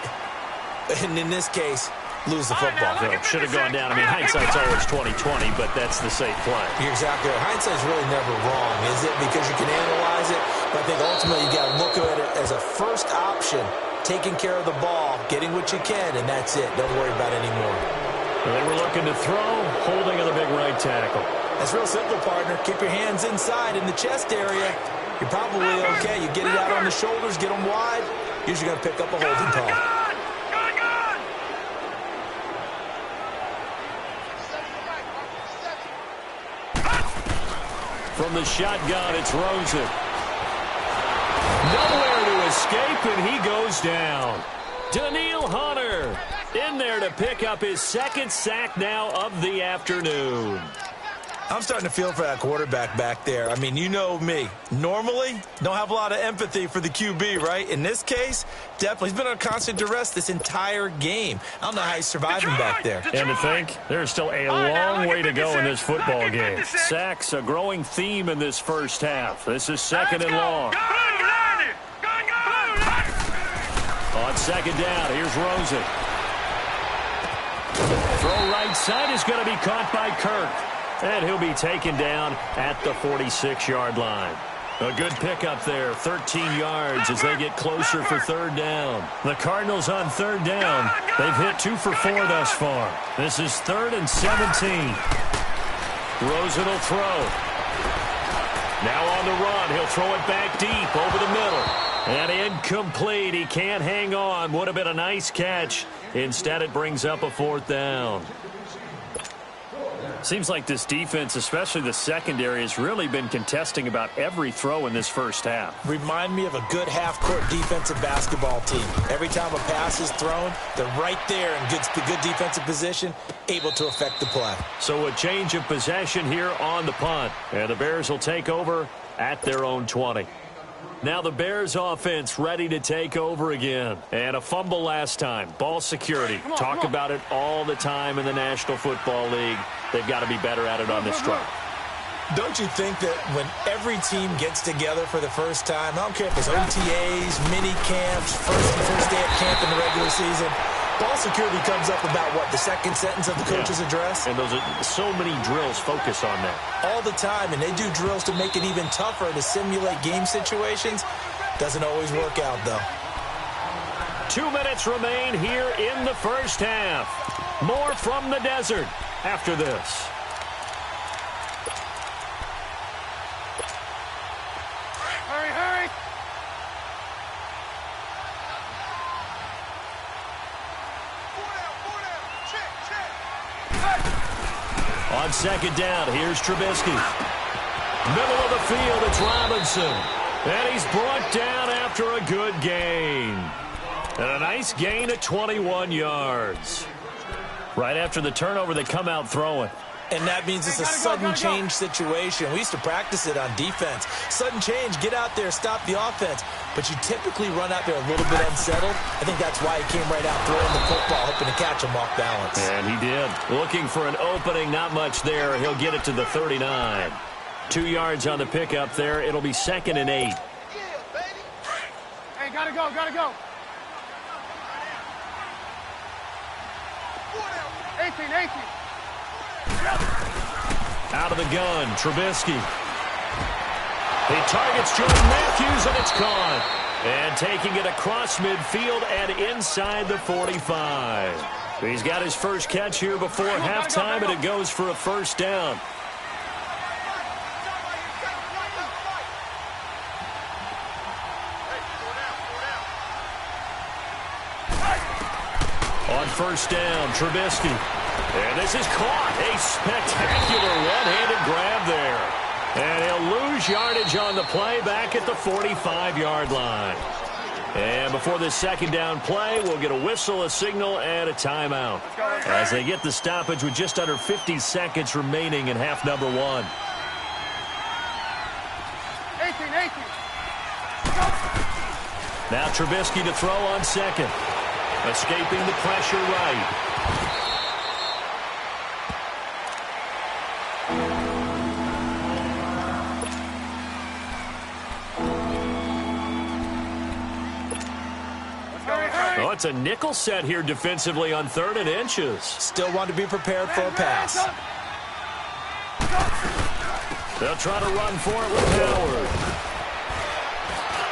and in this case, lose the football? So it should have gone down. I mean, hindsight's always 20/20, but that's the safe play. You're exactly right. Hindsight's really never wrong, is it? Because you can analyze it, but I think ultimately you got to look at it as a first option, taking care of the ball, getting what you can, and that's it. Don't worry about it anymore. They were looking to throw, holding on the big right tackle. That's real simple, partner. Keep your hands inside in the chest area. You're probably okay. You get it out on the shoulders, get them wide. Usually going to pick up a holding call. From the shotgun, it's Rosen. Nowhere to escape, and he goes down. Daniil Hunter in there to pick up his second sack now of the afternoon. I'm starting to feel for that quarterback back there. I mean, you know me. Normally, don't have a lot of empathy for the QB, right? In this case, definitely. He's been under constant duress this entire game. I don't know how he's surviving back there. And to think, there's still a long way to go in this football game. Sacks, a growing theme in this first half. This is second and long. On second down, here's Rosen. Throw right side is going to be caught by Kirk. And he'll be taken down at the 46-yard line. A good pickup there, 13 yards as they get closer for third down. The Cardinals on third down. They've hit 2 for 4 thus far. This is 3rd and 17. Rosen will throw. Now on the run. He'll throw it back deep over the middle. And incomplete. He can't hang on. Would have been a nice catch. Instead, it brings up a 4th down. Seems like this defense, especially the secondary, has really been contesting about every throw in this first half. Remind me of a good half-court defensive basketball team. Every time a pass is thrown, they're right there in good defensive position, able to affect the play. So a change of possession here on the punt. And the Bears will take over at their own 20. Now the Bears offense ready to take over again. And a fumble last time. Ball security. Talk about it all the time in the National Football League. They've got to be better at it on this drive. Don't you think that when every team gets together for the first time, I don't care if it's OTAs, mini camps, first day at camp in the regular season, ball security comes up about what, the second sentence of the coach's address? And those are so many drills focus on that. All the time, and they do drills to make it even tougher to simulate game situations. Doesn't always work out, though. 2 minutes remain here in the first half. More from the desert after this. Hurry. On second down, here's Trubisky. Middle of the field, it's Robinson. And he's brought down after a good gain. And a nice gain of 21 yards. Right after the turnover, they come out throwing. And that means it's a sudden change situation. We used to practice it on defense. Sudden change, get out there, stop the offense. But you typically run out there a little bit unsettled. I think that's why he came right out throwing the football, hoping to catch him off balance. And he did. Looking for an opening, not much there. He'll get it to the 39. 2 yards on the pickup there. It'll be 2nd and 8. Hey, gotta go. 18. Out of the gun, Trubisky. He targets Jordan Matthews, and it's caught. And taking it across midfield and inside the 45. He's got his first catch here before halftime, and it goes for a first down. On first down, Trubisky. And this is caught. A spectacular one-handed grab there. And he'll lose yardage on the play back at the 45-yard line. And before this second down play, we'll get a whistle, a signal, and a timeout. As they get the stoppage with just under 50 seconds remaining in half number 1. 18. Now Trubisky to throw on second. Escaping the pressure right. Oh, it's a nickel set here defensively on 3rd and inches. Still want to be prepared for a pass. They'll try to run for it with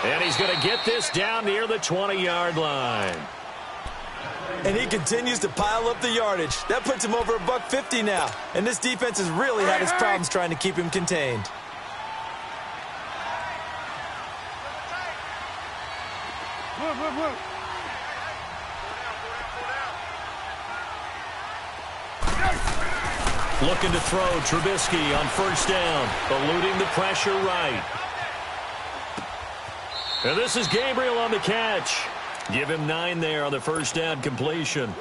Howard. And he's going to get this down near the 20-yard line. And he continues to pile up the yardage. That puts him over $150 now. And this defense has really had its problems trying to keep him contained. Looking to throw, Trubisky on first down, eluding the pressure right. And this is Gabriel on the catch. Give him 9 there on the first down completion.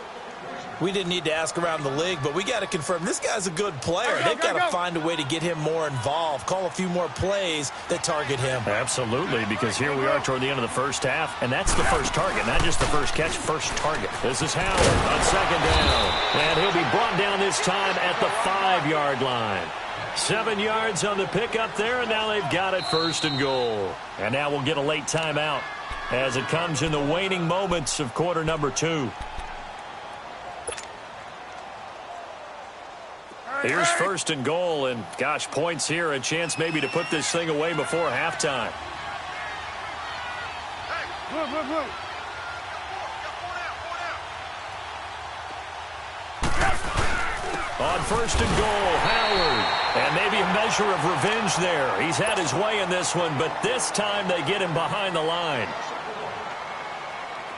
We didn't need to ask around the league, but we got to confirm this guy's a good player. They've got to find a way to get him more involved, call a few more plays that target him. Absolutely, because here we are toward the end of the first half, and that's the first target, not just the first catch, first target. This is Howard on second down, and he'll be brought down this time at the 5-yard line. 7 yards on the pickup there, and now they've got it first and goal. And now we'll get a late timeout as it comes in the waning moments of quarter number 2. Here's first and goal, and gosh, points here, a chance maybe to put this thing away before halftime. On first and goal, Howard, and maybe a measure of revenge there. He's had his way in this one, but this time they get him behind the line.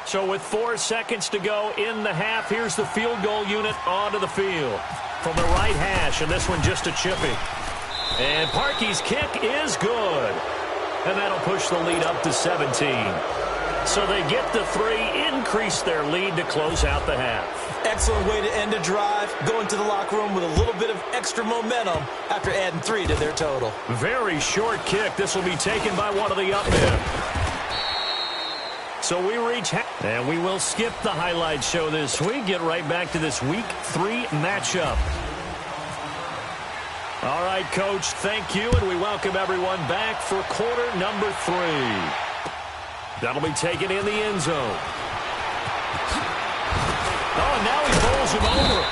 So with 4 seconds to go in the half, here's the field goal unit onto the field. From the right hash, and this one just a chippy. And Parkey's kick is good. And that'll push the lead up to 17. So they get the 3, increase their lead to close out the half. Excellent way to end a drive, go into the locker room with a little bit of extra momentum after adding 3 to their total. Very short kick. This will be taken by one of the up men. So we reach and we will skip the highlight show this week. Get right back to this Week 3 matchup. All right, Coach, thank you, and we welcome everyone back for quarter number 3. That'll be taken in the end zone. Oh, and now he bowls him over.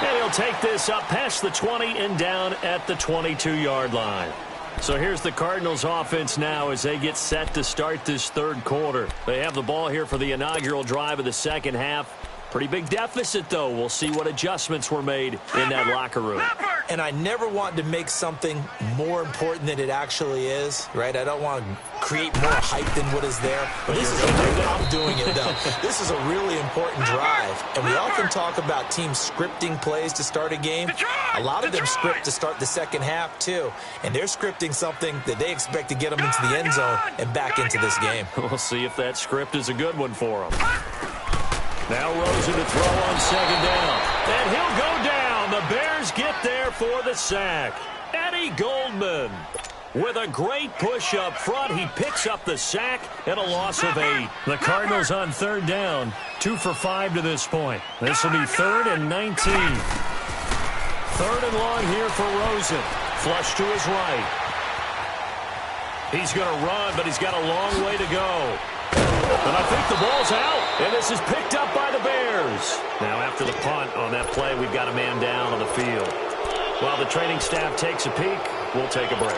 And he'll take this up past the 20 and down at the 22-yard line. So here's the Cardinals offense now as they get set to start this third quarter. They have the ball here for the inaugural drive of the second half. Pretty big deficit, though. We'll see what adjustments were made in that locker room. And I never want to make something more important than it actually is, right? I don't want to create more hype than what is there. But this is I'm doing it, though. This is a really important drive. And we often talk about teams scripting plays to start a game. A lot of them script to start the second half, too. And they're scripting something that they expect to get them into the end zone and back into this game. We'll see if that script is a good one for them. Now Rosen to throw on second down. And he'll go down. The Bears get there for the sack. Eddie Goldman with a great push up front. He picks up the sack and a loss of 8. The Cardinals on third down. 2 for 5 to this point. This will be 3rd and 19. 3rd and long here for Rosen. Flush to his right. He's going to run, but he's got a long way to go. And I think the ball's out, and this is picked up by the Bears. Now after the punt on that play, we've got a man down on the field. While the training staff takes a peek, we'll take a break.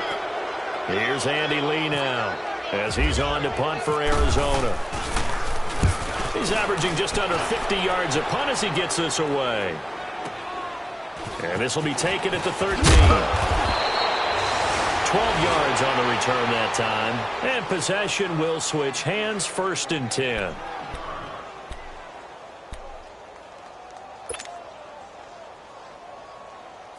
Here's Andy Lee now as he's on to punt for Arizona. He's averaging just under 50 yards a punt as he gets this away. And this will be taken at the 13. 12 yards on the return that time. And possession will switch hands, 1st and 10.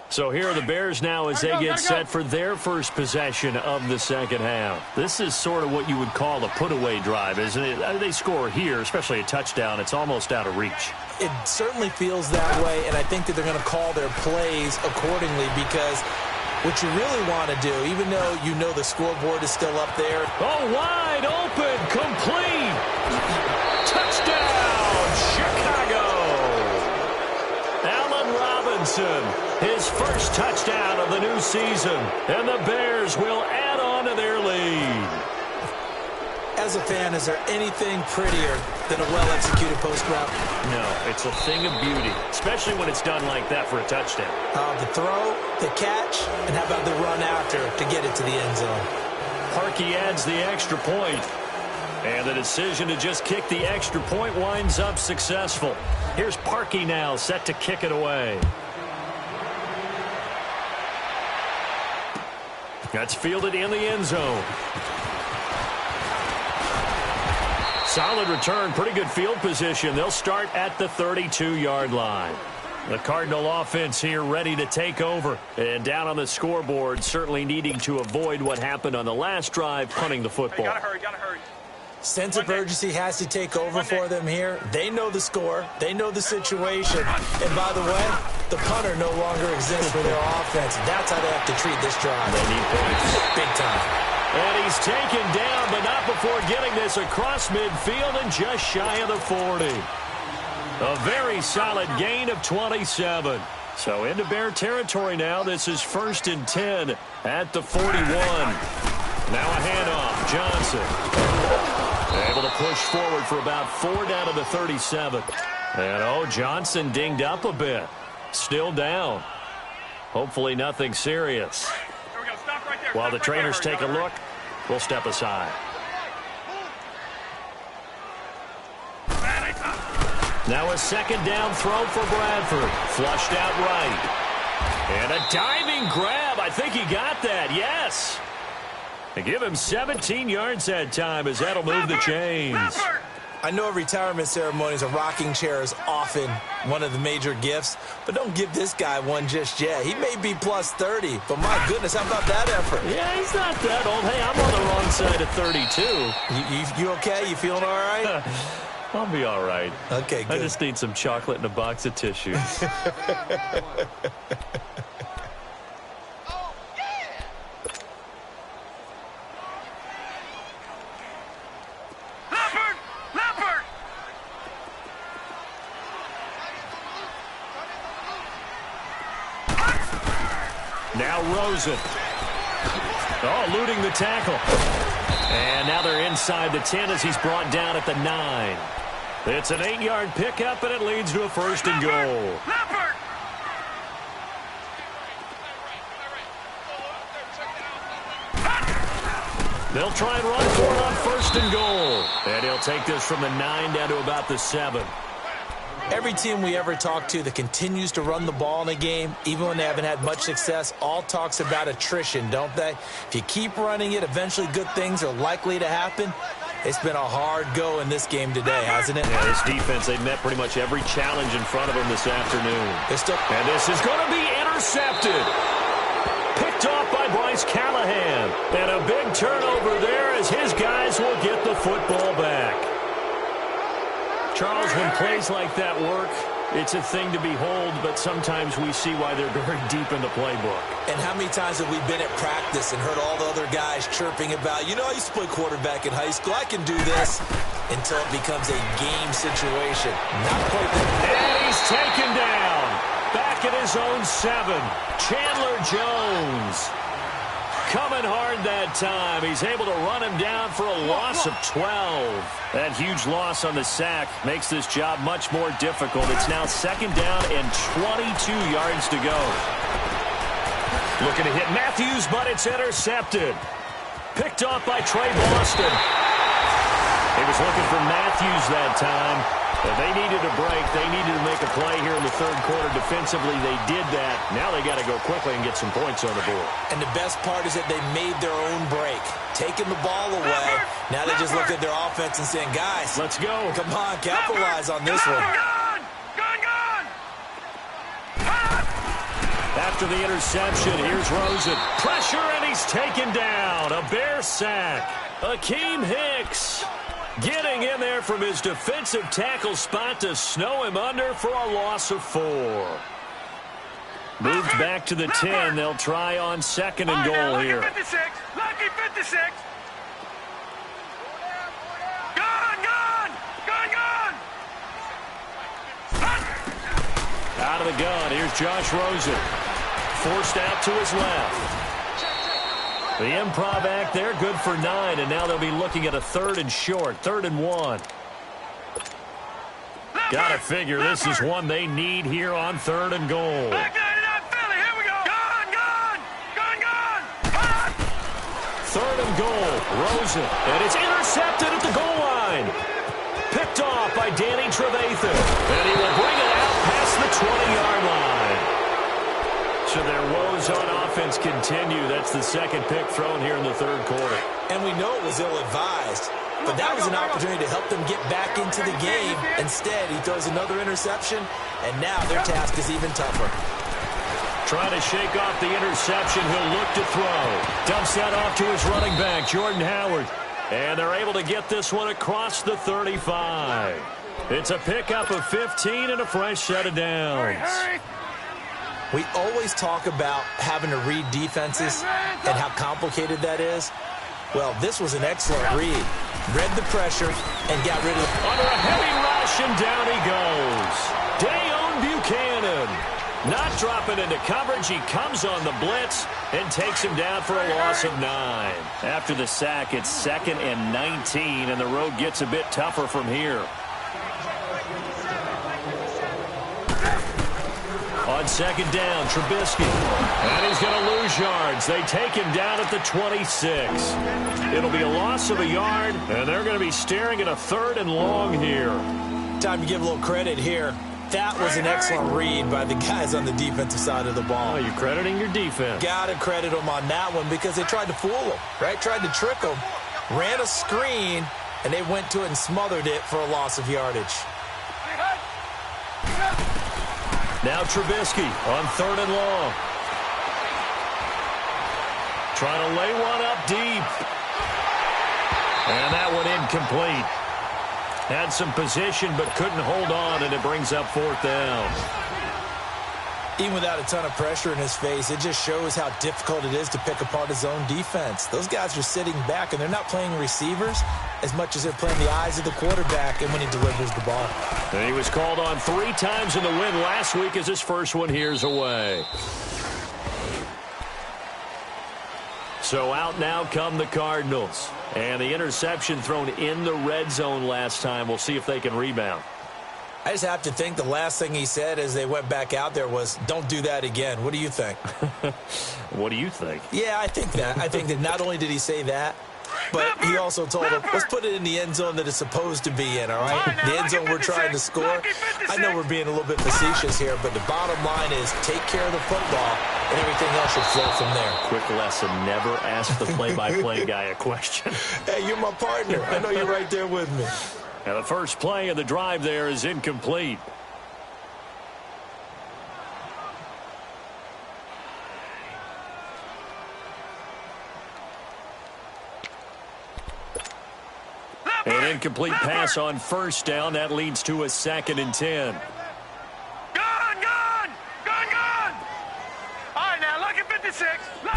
So here are the Bears now as they get set for their first possession of the second half. This is sort of what you would call a put-away drive, isn't it? They score here, especially a touchdown. It's almost out of reach. It certainly feels that way, and I think that they're going to call their plays accordingly because what you really want to do, even though you know the scoreboard is still up there. Oh, wide open, complete. Touchdown, Chicago. Allen Robinson, his first touchdown of the new season. And the Bears will add on to their lead. As a fan, is there anything prettier than a well-executed post route? No, it's a thing of beauty, especially when it's done like that for a touchdown. The throw, the catch, and how about the run after to get it to the end zone? Parkey adds the extra point. And the decision to just kick the extra point winds up successful. Here's Parkey now, set to kick it away. That's fielded in the end zone. Solid return, pretty good field position. They'll start at the 32-yard line. The Cardinal offense here ready to take over. And down on the scoreboard, certainly needing to avoid what happened on the last drive, punting the football. Gotta hurry. Sense of urgency has to take over for them here. They know the score. They know the situation. And by the way, the punter no longer exists for their offense. That's how they have to treat this drive. They need points. Big time. And he's taken down, but not before getting this across midfield and just shy of the 40. A very solid gain of 27. So into Bear territory now. This is 1st and 10 at the 41. Now a handoff. Johnson able to push forward for about 4 down to the 37. And, Johnson dinged up a bit. Still down. Hopefully nothing serious. There we go. Stop right there. While the trainers take a look, we'll step aside. Now a 2nd down throw for Bradford. Flushed out right. And a diving grab. I think he got that. Yes. They give him 17 yards that time as that'll move the chains. I know retirement ceremonies, a rocking chair is often one of the major gifts, but don't give this guy one just yet. He may be plus 30, but my goodness, how about that effort? Yeah, he's not that old. Hey, I'm on the wrong side of 32. You okay? You feeling all right? I'll be all right. Okay, good. I just need some chocolate and a box of tissues. Now Rosen. Eluding the tackle. And now they're inside the 10 as he's brought down at the 9. It's an 8-yard pickup, and it leads to a 1st and goal. They'll try and run for it on 1st and goal. And he'll take this from the 9 down to about the 7. Every team we ever talk to that continues to run the ball in a game, even when they haven't had much success, all talks about attrition, don't they? If you keep running it, eventually good things are likely to happen. It's been a hard go in this game today, hasn't it? Yeah, this defense, they've met pretty much every challenge in front of them this afternoon. And this is going to be intercepted. Picked off by Bryce Callahan. And a big turnover there as his guys will get the football back. Charles, when plays like that work, it's a thing to behold, but sometimes we see why they're very deep in the playbook. And how many times have we been at practice and heard all the other guys chirping about, I used to play quarterback in high school, I can do this, until it becomes a game situation. Not quite that. And he's taken down. Back at his own 7. Chandler Jones. Coming hard that time. He's able to run him down for a loss of 12. That huge loss on the sack makes this job much more difficult. It's now 2nd down and 22 yards to go. Looking to hit Matthews, but it's intercepted. Picked off by Trey Boston. He was looking for Matthews that time. But they needed a break. They needed to make a play here in the 3rd quarter. Defensively, they did that. Now they got to go quickly and get some points on the board. And the best part is that they made their own break. Taking the ball away. Now they just looked at their offense and saying, guys, let's go. Come on, capitalize on this one. Gone! After the interception, here's Rosen. Pressure, and he's taken down. A Bear sack. Akeem Hicks getting in there from his defensive tackle spot to snow him under for a loss of 4. Moved back to the 10. They'll try on 2nd and goal here. Lucky 56. Gone! Out of the gun. Here's Josh Rosen. Forced out to his left. The improv act there, good for 9, and now they'll be looking at a 3rd and short, 3rd and 1. Gotta figure this is one they need here on 3rd and goal. 3rd and goal. Rosen, and it's intercepted at the goal line. Picked off by Danny Trevathan. And he will bring it out past the 20-yard line. So their woes on offense continue. That's the 2nd pick thrown here in the 3rd quarter. And we know it was ill-advised, but that was an opportunity to help them get back into the game. Instead, he throws another interception, and now their task is even tougher. Trying to shake off the interception. He'll look to throw. Dumps that off to his running back, Jordan Howard. And they're able to get this one across the 35. It's a pickup of 15 and a fresh set of downs. We always talk about having to read defenses and how complicated that is. Well, this was an excellent read. Read the pressure and got rid of it. Under a heavy rush, and down he goes. Dayon Buchanan. Not dropping into coverage. He comes on the blitz and takes him down for a loss of 9. After the sack, it's 2nd and 19, and the road gets a bit tougher from here. On 2nd down, Trubisky. And he's going to lose yards. They take him down at the 26. It'll be a loss of a yard, and they're going to be staring at a 3rd and long here. Time to give a little credit here. That was an excellent read by the guys on the defensive side of the ball. Oh, you're crediting your defense. Got to credit them on that one because they tried to fool them, right? Tried to trick them. Ran a screen, and they went to it and smothered it for a loss of yardage. Now Trubisky on 3rd and long. Trying to lay one up deep. And that one incomplete. Had some position but couldn't hold on, and it brings up 4th down. Even without a ton of pressure in his face, it just shows how difficult it is to pick apart his own defense. Those guys are sitting back, and they're not playing receivers as much as they're playing the eyes of the quarterback and when he delivers the ball. And he was called on 3 times in the win last week as his first one here's away. So out now come the Cardinals. And the interception thrown in the red zone last time. We'll see if they can rebound. I just have to think the last thing he said as they went back out there was, don't do that again. What do you think? What do you think? Yeah, I think that. I think that not only did he say that, but he also told him, let's put it in the end zone that it's supposed to be in, all right? The end zone we're trying to score. I know we're being a little bit facetious here, but the bottom line is take care of the football, and everything else should flow from there. Quick lesson, never ask the play-by-play guy a question. Hey, you're my partner. I know you're right there with me. And the first play of the drive there is incomplete. An incomplete pass on 1st down. That leads to a 2nd and 10. Gone! All right, now, look at 56. Look.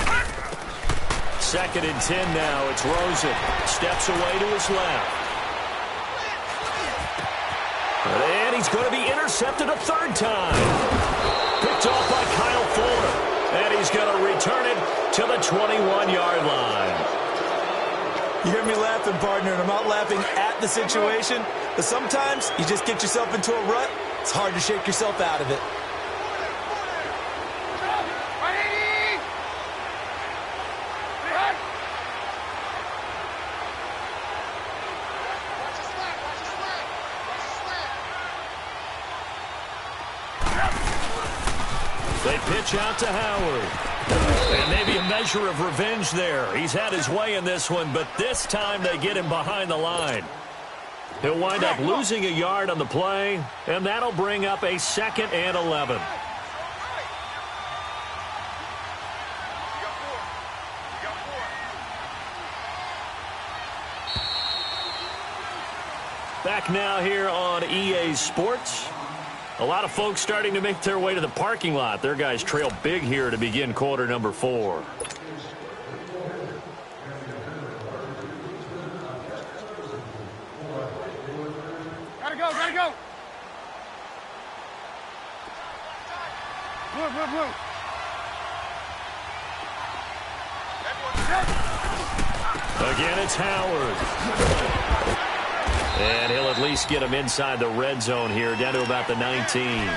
2nd and 10 now. It's Rosen. Steps away to his left. And he's going to be intercepted a 3rd time. Picked off by Kyle Fuller. And he's going to return it to the 21-yard line. You hear me laughing, partner, and I'm not laughing at the situation, but sometimes you just get yourself into a rut. It's hard to shake yourself out of it. They pitch out to Howard. And maybe a measure of revenge there. He's had his way in this one, but this time they get him behind the line. He'll wind up losing a yard on the play, and that'll bring up a 2nd and 11. Back now here on EA Sports. A lot of folks starting to make their way to the parking lot. Their guys trail big here to begin quarter number 4. Gotta go. Blue. Again, it's Howard. And he'll at least get him inside the red zone here, down to about the 19.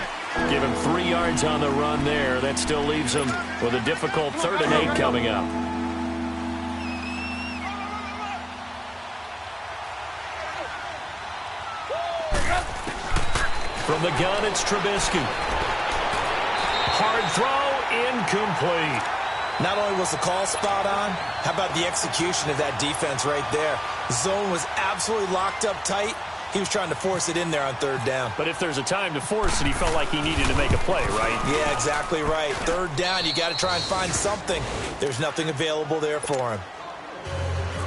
Give him 3 yards on the run there. That still leaves him with a difficult 3rd and 8 coming up. From the gun, it's Trubisky. Hard throw, incomplete. Not only was the call spot on, how about the execution of that defense right there? The zone was absolutely locked up tight. He was trying to force it in there on third down. But if there's a time to force it, he felt like he needed to make a play, right? Yeah, exactly right. Third down, you got to try and find something. There's nothing available there for him.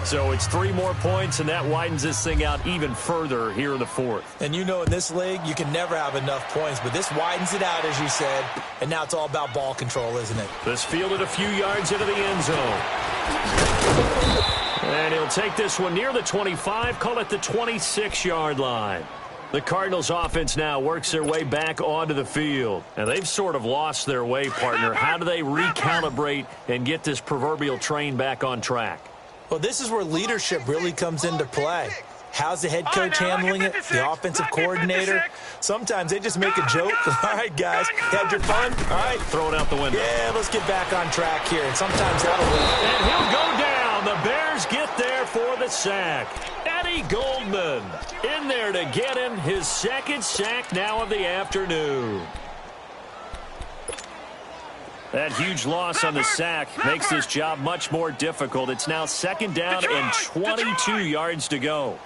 So it's 3 more points, and that widens this thing out even further here in the fourth. And you know in this league, you can never have enough points, but this widens it out, as you said, and now it's all about ball control, isn't it? This fielded a few yards into the end zone. And he'll take this one near the 25, call it the 26-yard line. The Cardinals offense now works their way back onto the field. And they've sort of lost their way, partner. How do they recalibrate and get this proverbial train back on track? Well, this is where leadership really comes into play. How's the head coach handling it? The offensive coordinator? Sometimes they just make a joke. All right, guys, had your fun? All right. Throw it out the window. Yeah, let's get back on track here. And sometimes that'll work. And he'll go down. The Bears get there for the sack. Eddie Goldman in there to get him his second sack now of the afternoon. That huge loss on the sack makes this job much more difficult. It's now second down and 22 yards to go.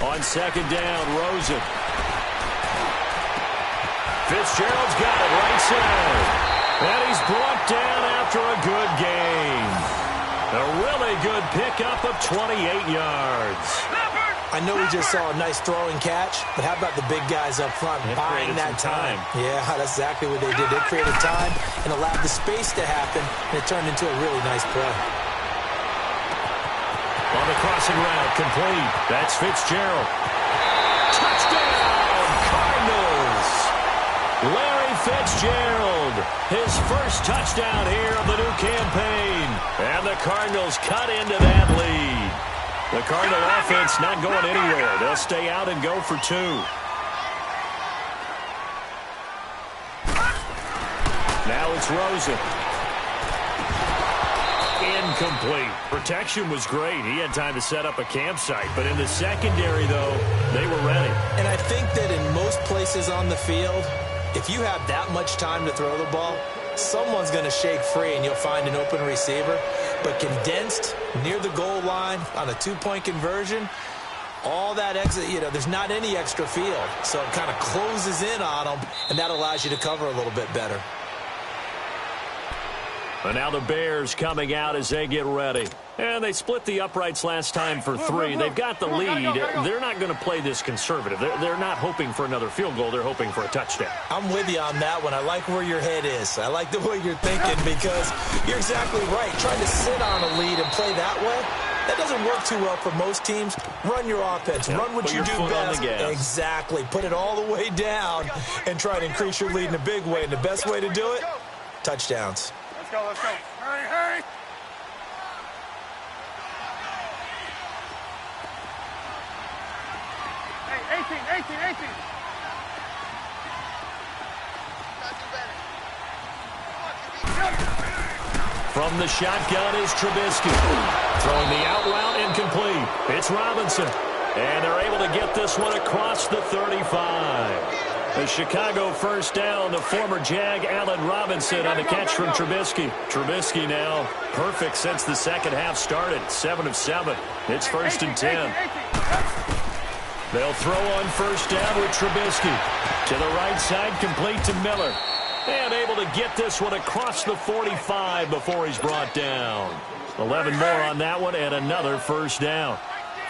On second down, Rosen. Fitzgerald's got it right side. And he's brought down after a good gain. A really good pickup of 28 yards. I know we just saw a nice throwing catch, but how about the big guys up front buying that time? Yeah, that's exactly what they did. They created time and allowed the space to happen, and it turned into a really nice play. On the crossing route, complete. That's Fitzgerald. Touchdown, Cardinals! Larry Fitzgerald, his first touchdown here of the new campaign. And the Cardinals cut into that lead. The Cardinal offense not going anywhere. They'll stay out and go for 2. Now it's Rosen. Incomplete. Protection was great. He had time to set up a campsite. But in the secondary, though, they were ready. And I think that in most places on the field, if you have that much time to throw the ball, someone's going to shake free and you'll find an open receiver. But condensed near the goal line on a 2-point conversion, all that exit, there's not any extra field. So it kind of closes in on them, and that allows you to cover a little bit better. And now the Bears coming out as they get ready. And they split the uprights last time for 3. They've got the lead. They're not going to play this conservative. They're not hoping for another field goal. They're hoping for a touchdown. I'm with you on that one. I like where your head is. I like the way you're thinking because you're exactly right. Trying to sit on a lead and play that way, that doesn't work too well for most teams. Run your offense. Run what you do best. Exactly. Put it all the way down and try to increase your lead in a big way. And the best way to do it, touchdowns. Let's go. Hurry. Hey, 18. From the shotgun is Trubisky. Throwing the out route incomplete. It's Robinson. And they're able to get this one across the 35. The Chicago first down, the former Jag Allen Robinson on the catch from Trubisky. Trubisky now perfect since the second half started. 7 of 7. It's 1st and 10. They'll throw on first down with Trubisky. To the right side, complete to Miller. And able to get this one across the 45 before he's brought down. 11 more on that one and another first down.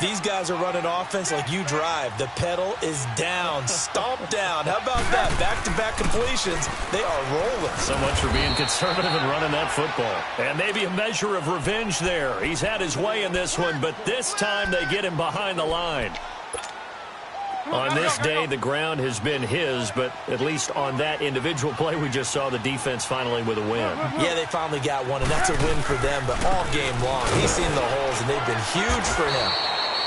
These guys are running offense like you drive. The pedal is down, stomp down. How about that? Back-to-back completions. They are rolling. So much for being conservative and running that football. And maybe a measure of revenge there. He's had his way in this one, but this time they get him behind the line. On this day, the ground has been his, but at least on that individual play, we just saw the defense finally with a win. Yeah, they finally got one, and that's a win for them, but all game long, he's seen the holes, and they've been huge for him.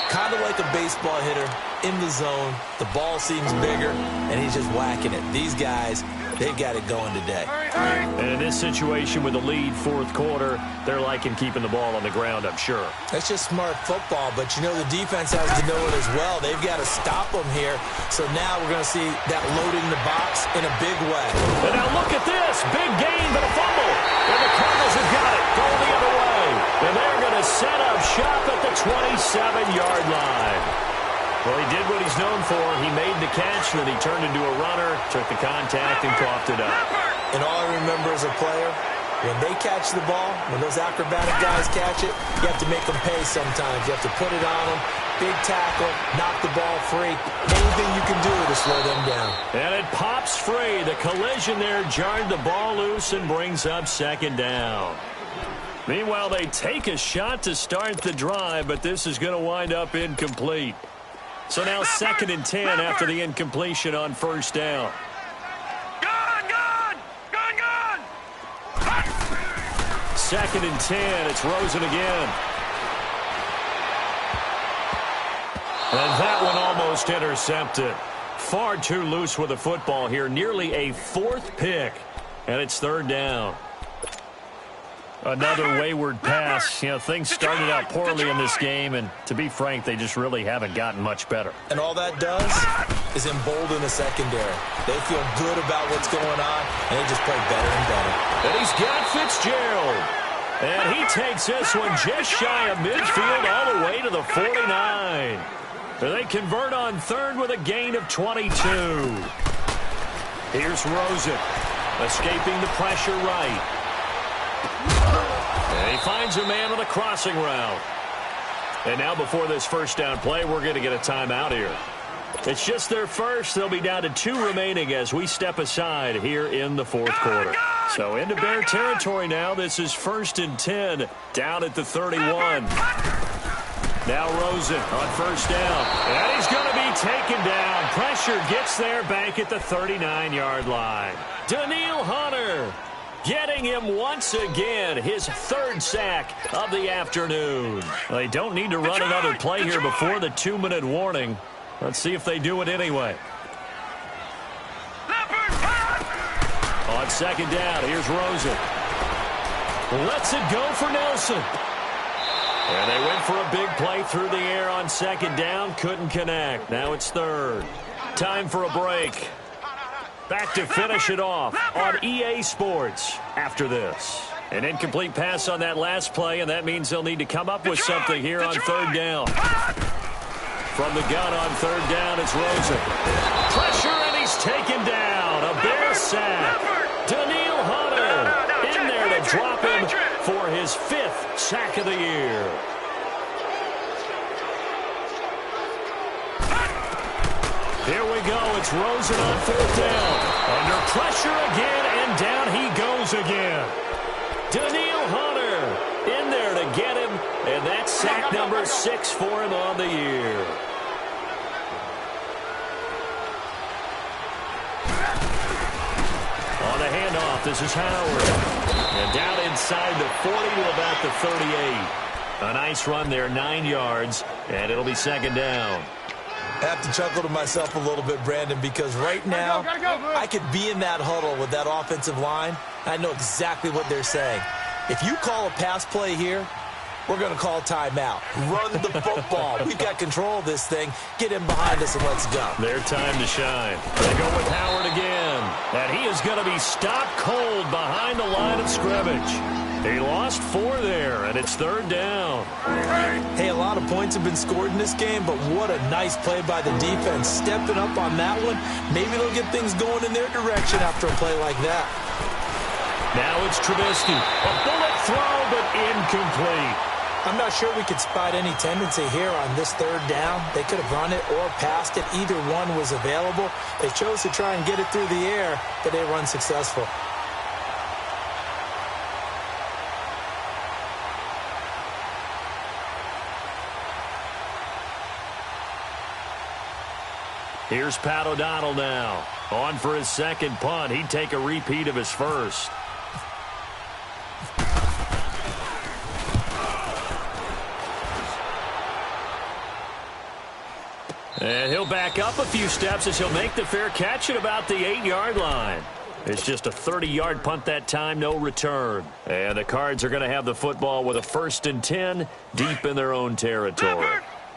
Kind of like a baseball hitter in the zone. The ball seems bigger, and he's just whacking it. These guys, they've got it going today. And in this situation with the lead fourth quarter, they're liking keeping the ball on the ground, I'm sure. That's just smart football, but you know the defense has to know it as well. They've got to stop them here. So now we're going to see that loading the box in a big way. And now look at this. Big gain, but a fumble. And the Cardinals have got it. Going the other way. And they're going to set up shop at the 27-yard line. Well, he did what he's known for. He made the catch, then he turned into a runner, took the contact, and coughed it up. And all I remember as a player, when they catch the ball, when those acrobatic guys catch it, you have to make them pay sometimes. You have to put it on them, big tackle, knock the ball free. Anything you can do to slow them down. And it pops free. The collision there jarred the ball loose and brings up second down. Meanwhile, they take a shot to start the drive, but this is going to wind up incomplete. So now 2nd and 10 after the incompletion on first down. Gone! 2nd and 10. It's Rosen again. And that one almost intercepted. Far too loose with the football here. Nearly a 4th pick. And it's 3rd down. Another wayward pass. You know, things started out poorly in this game, and to be frank, they just really haven't gotten much better. And all that does is embolden the secondary. They feel good about what's going on, and they just play better and better. And he's got Fitzgerald. And he takes this one just shy of midfield all the way to the 49. And they convert on 3rd with a gain of 22. Here's Rosen, escaping the pressure right. And he finds a man on a crossing route. And now before this first down play, we're going to get a timeout here. It's just their first. They'll be down to 2 remaining as we step aside here in the 4th quarter. So into Bear territory now. This is 1st and 10 down at the 31. Now Rosen on first down. And he's going to be taken down. Pressure gets there back at the 39-yard line. Daniil Hunter getting him once again, his 3rd sack of the afternoon. They don't need to run another play here before the 2-minute warning. Let's see if they do it anyway. On 2nd down, here's Rosen. Lets it go for Nelson. And they went for a big play through the air on 2nd down. Couldn't connect. Now it's 3rd. Time for a break. Back to finish it off on EA Sports after this. An incomplete pass on that last play, and that means they'll need to come up with something here on 3rd down. From the gun on 3rd down, it's Rosen. Pressure, and he's taken down. A Bear sack. Daniil Hunter in there to drop him for his 5th sack of the year. Here we go. It's Rosen on 4th down. Under pressure again, and down he goes again. Daniil Hunter in there to get him, and that's sack number 6 for him on the year. On the handoff, this is Howard. And down inside the 40 to about the 38. A nice run there, 9 yards, and it'll be 2nd down. I have to chuckle to myself a little bit, Brandon, because right now I could be in that huddle with that offensive line. I know exactly what they're saying. If you call a pass play here, we're going to call timeout. Run the football. We've got control of this thing. Get him behind us and let's go. Their time to shine. They go with Howard again. And he is going to be stopped cold behind the line of scrimmage. He lost 4 there, and it's 3rd down. Hey, a lot of points have been scored in this game, but what a nice play by the defense. Stepping up on that one, maybe they'll get things going in their direction after a play like that. Now it's Trubisky. A bullet throw, but incomplete. I'm not sure we could spot any tendency here on this 3rd down. They could have run it or passed it. Either one was available. They chose to try and get it through the air, but they were unsuccessful. Here's Pat O'Donnell now. On for his 2nd punt. He'd take a repeat of his 1st. And he'll back up a few steps as he'll make the fair catch at about the 8-yard line. It's just a 30-yard punt that time, no return. And the Cards are going to have the football with a 1st and 10 deep in their own territory.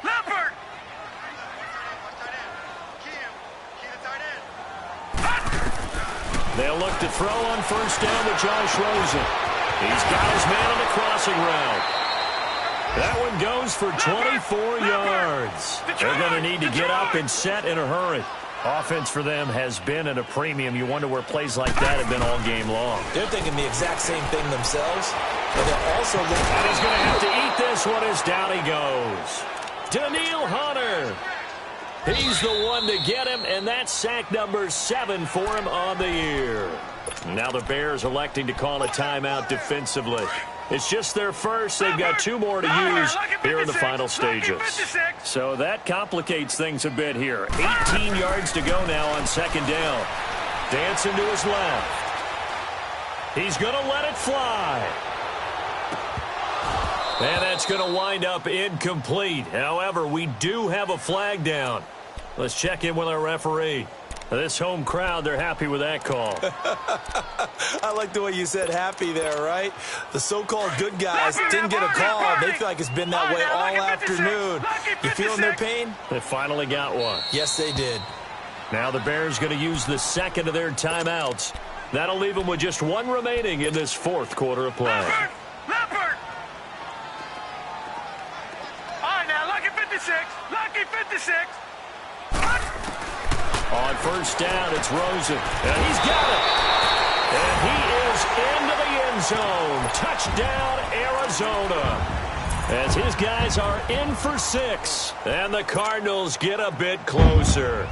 Leopard! They'll look to throw on 1st down to Josh Rosen. He's got his man on the crossing route. That one goes for 24 yards. They're going to need to get up and set in a hurry. Offense for them has been at a premium. You wonder where plays like that have been all game long. They're thinking the exact same thing themselves, but they're also looking. And he's going to have to eat this one as down he goes. Daniil Hunter. He's the one to get him, and that's sack number 7 for him on the year. Now the Bears electing to call a timeout defensively. It's just their first. They've got 2 more to use here in the final stages. So that complicates things a bit here. 18 yards to go now on 2nd down. Dancing to his left. He's going to let it fly. And that's going to wind up incomplete. However, we do have a flag down. Let's check in with our referee. This home crowd, they're happy with that call. I like the way you said happy there, right? The so-called good guys didn't get a call. They feel like it's been that way all afternoon. You feeling their pain? They finally got one. Yes, they did. Now the Bears going to use the 2nd of their timeouts. That'll leave them with just 1 remaining in this 4th quarter of play. Leopard! All right, now, lucky 56. Lucky 56. On 1st down, it's Rosen. And he's got it. And he is into the end zone. Touchdown, Arizona. As his guys are in for 6. And the Cardinals get a bit closer.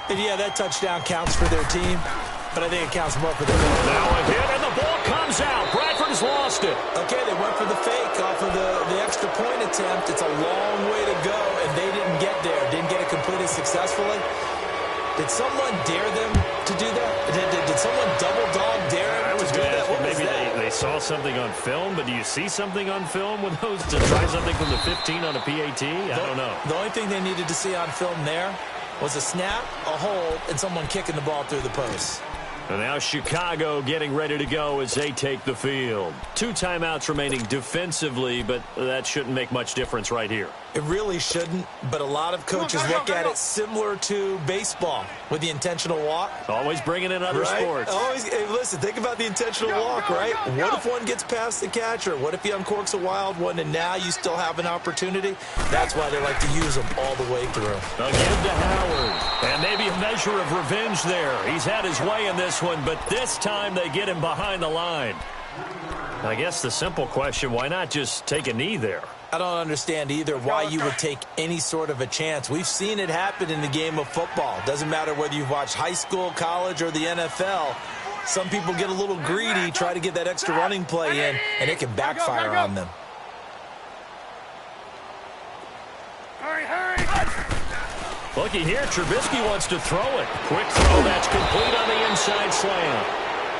And yeah, that touchdown counts for their team, but I think it counts more for them. Now a hit, and the ball comes out. Bradford has lost it. Okay, they went for the fake off of the extra point attempt. It's a long way to go, and they didn't get there. Didn't get it completed successfully. Did someone dare them to do that? Did someone double dog dare them to do that? What maybe they saw something on film, but do you see something on film with those to try something from the 15 on a PAT? I don't know. The only thing they needed to see on film there was a snap, a hold, and someone kicking the ball through the post. And now Chicago getting ready to go as they take the field. 2 timeouts remaining defensively, but that shouldn't make much difference right here. It really shouldn't, but a lot of coaches look at it similar to baseball with the intentional walk. Always bringing in other sports. Always, hey, listen, think about the intentional walk, right? What if one gets past the catcher? What if he uncorks a wild one and now you still have an opportunity? That's why they like to use them all the way through. They'll give to Howard. And maybe a measure of revenge there. He's had his way in this one, but this time they get him behind the line. I guess the simple question, why not just take a knee there? I don't understand either why you would take any sort of a chance. We've seen it happen in the game of football. Doesn't matter whether you've watched high school, college, or the NFL. Some people get a little greedy, try to get that extra running play in, and it can backfire on them. Hurry! Looky here, Trubisky wants to throw it. Quick throw, that's complete on the inside slant.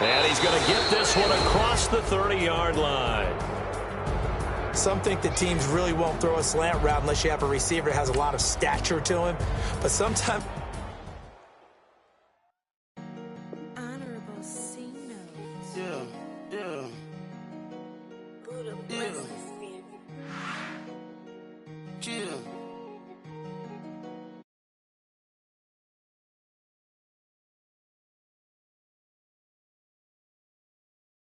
And he's going to get this one across the 30-yard line. Some think that teams really won't throw a slant route unless you have a receiver that has a lot of stature to him. But sometimes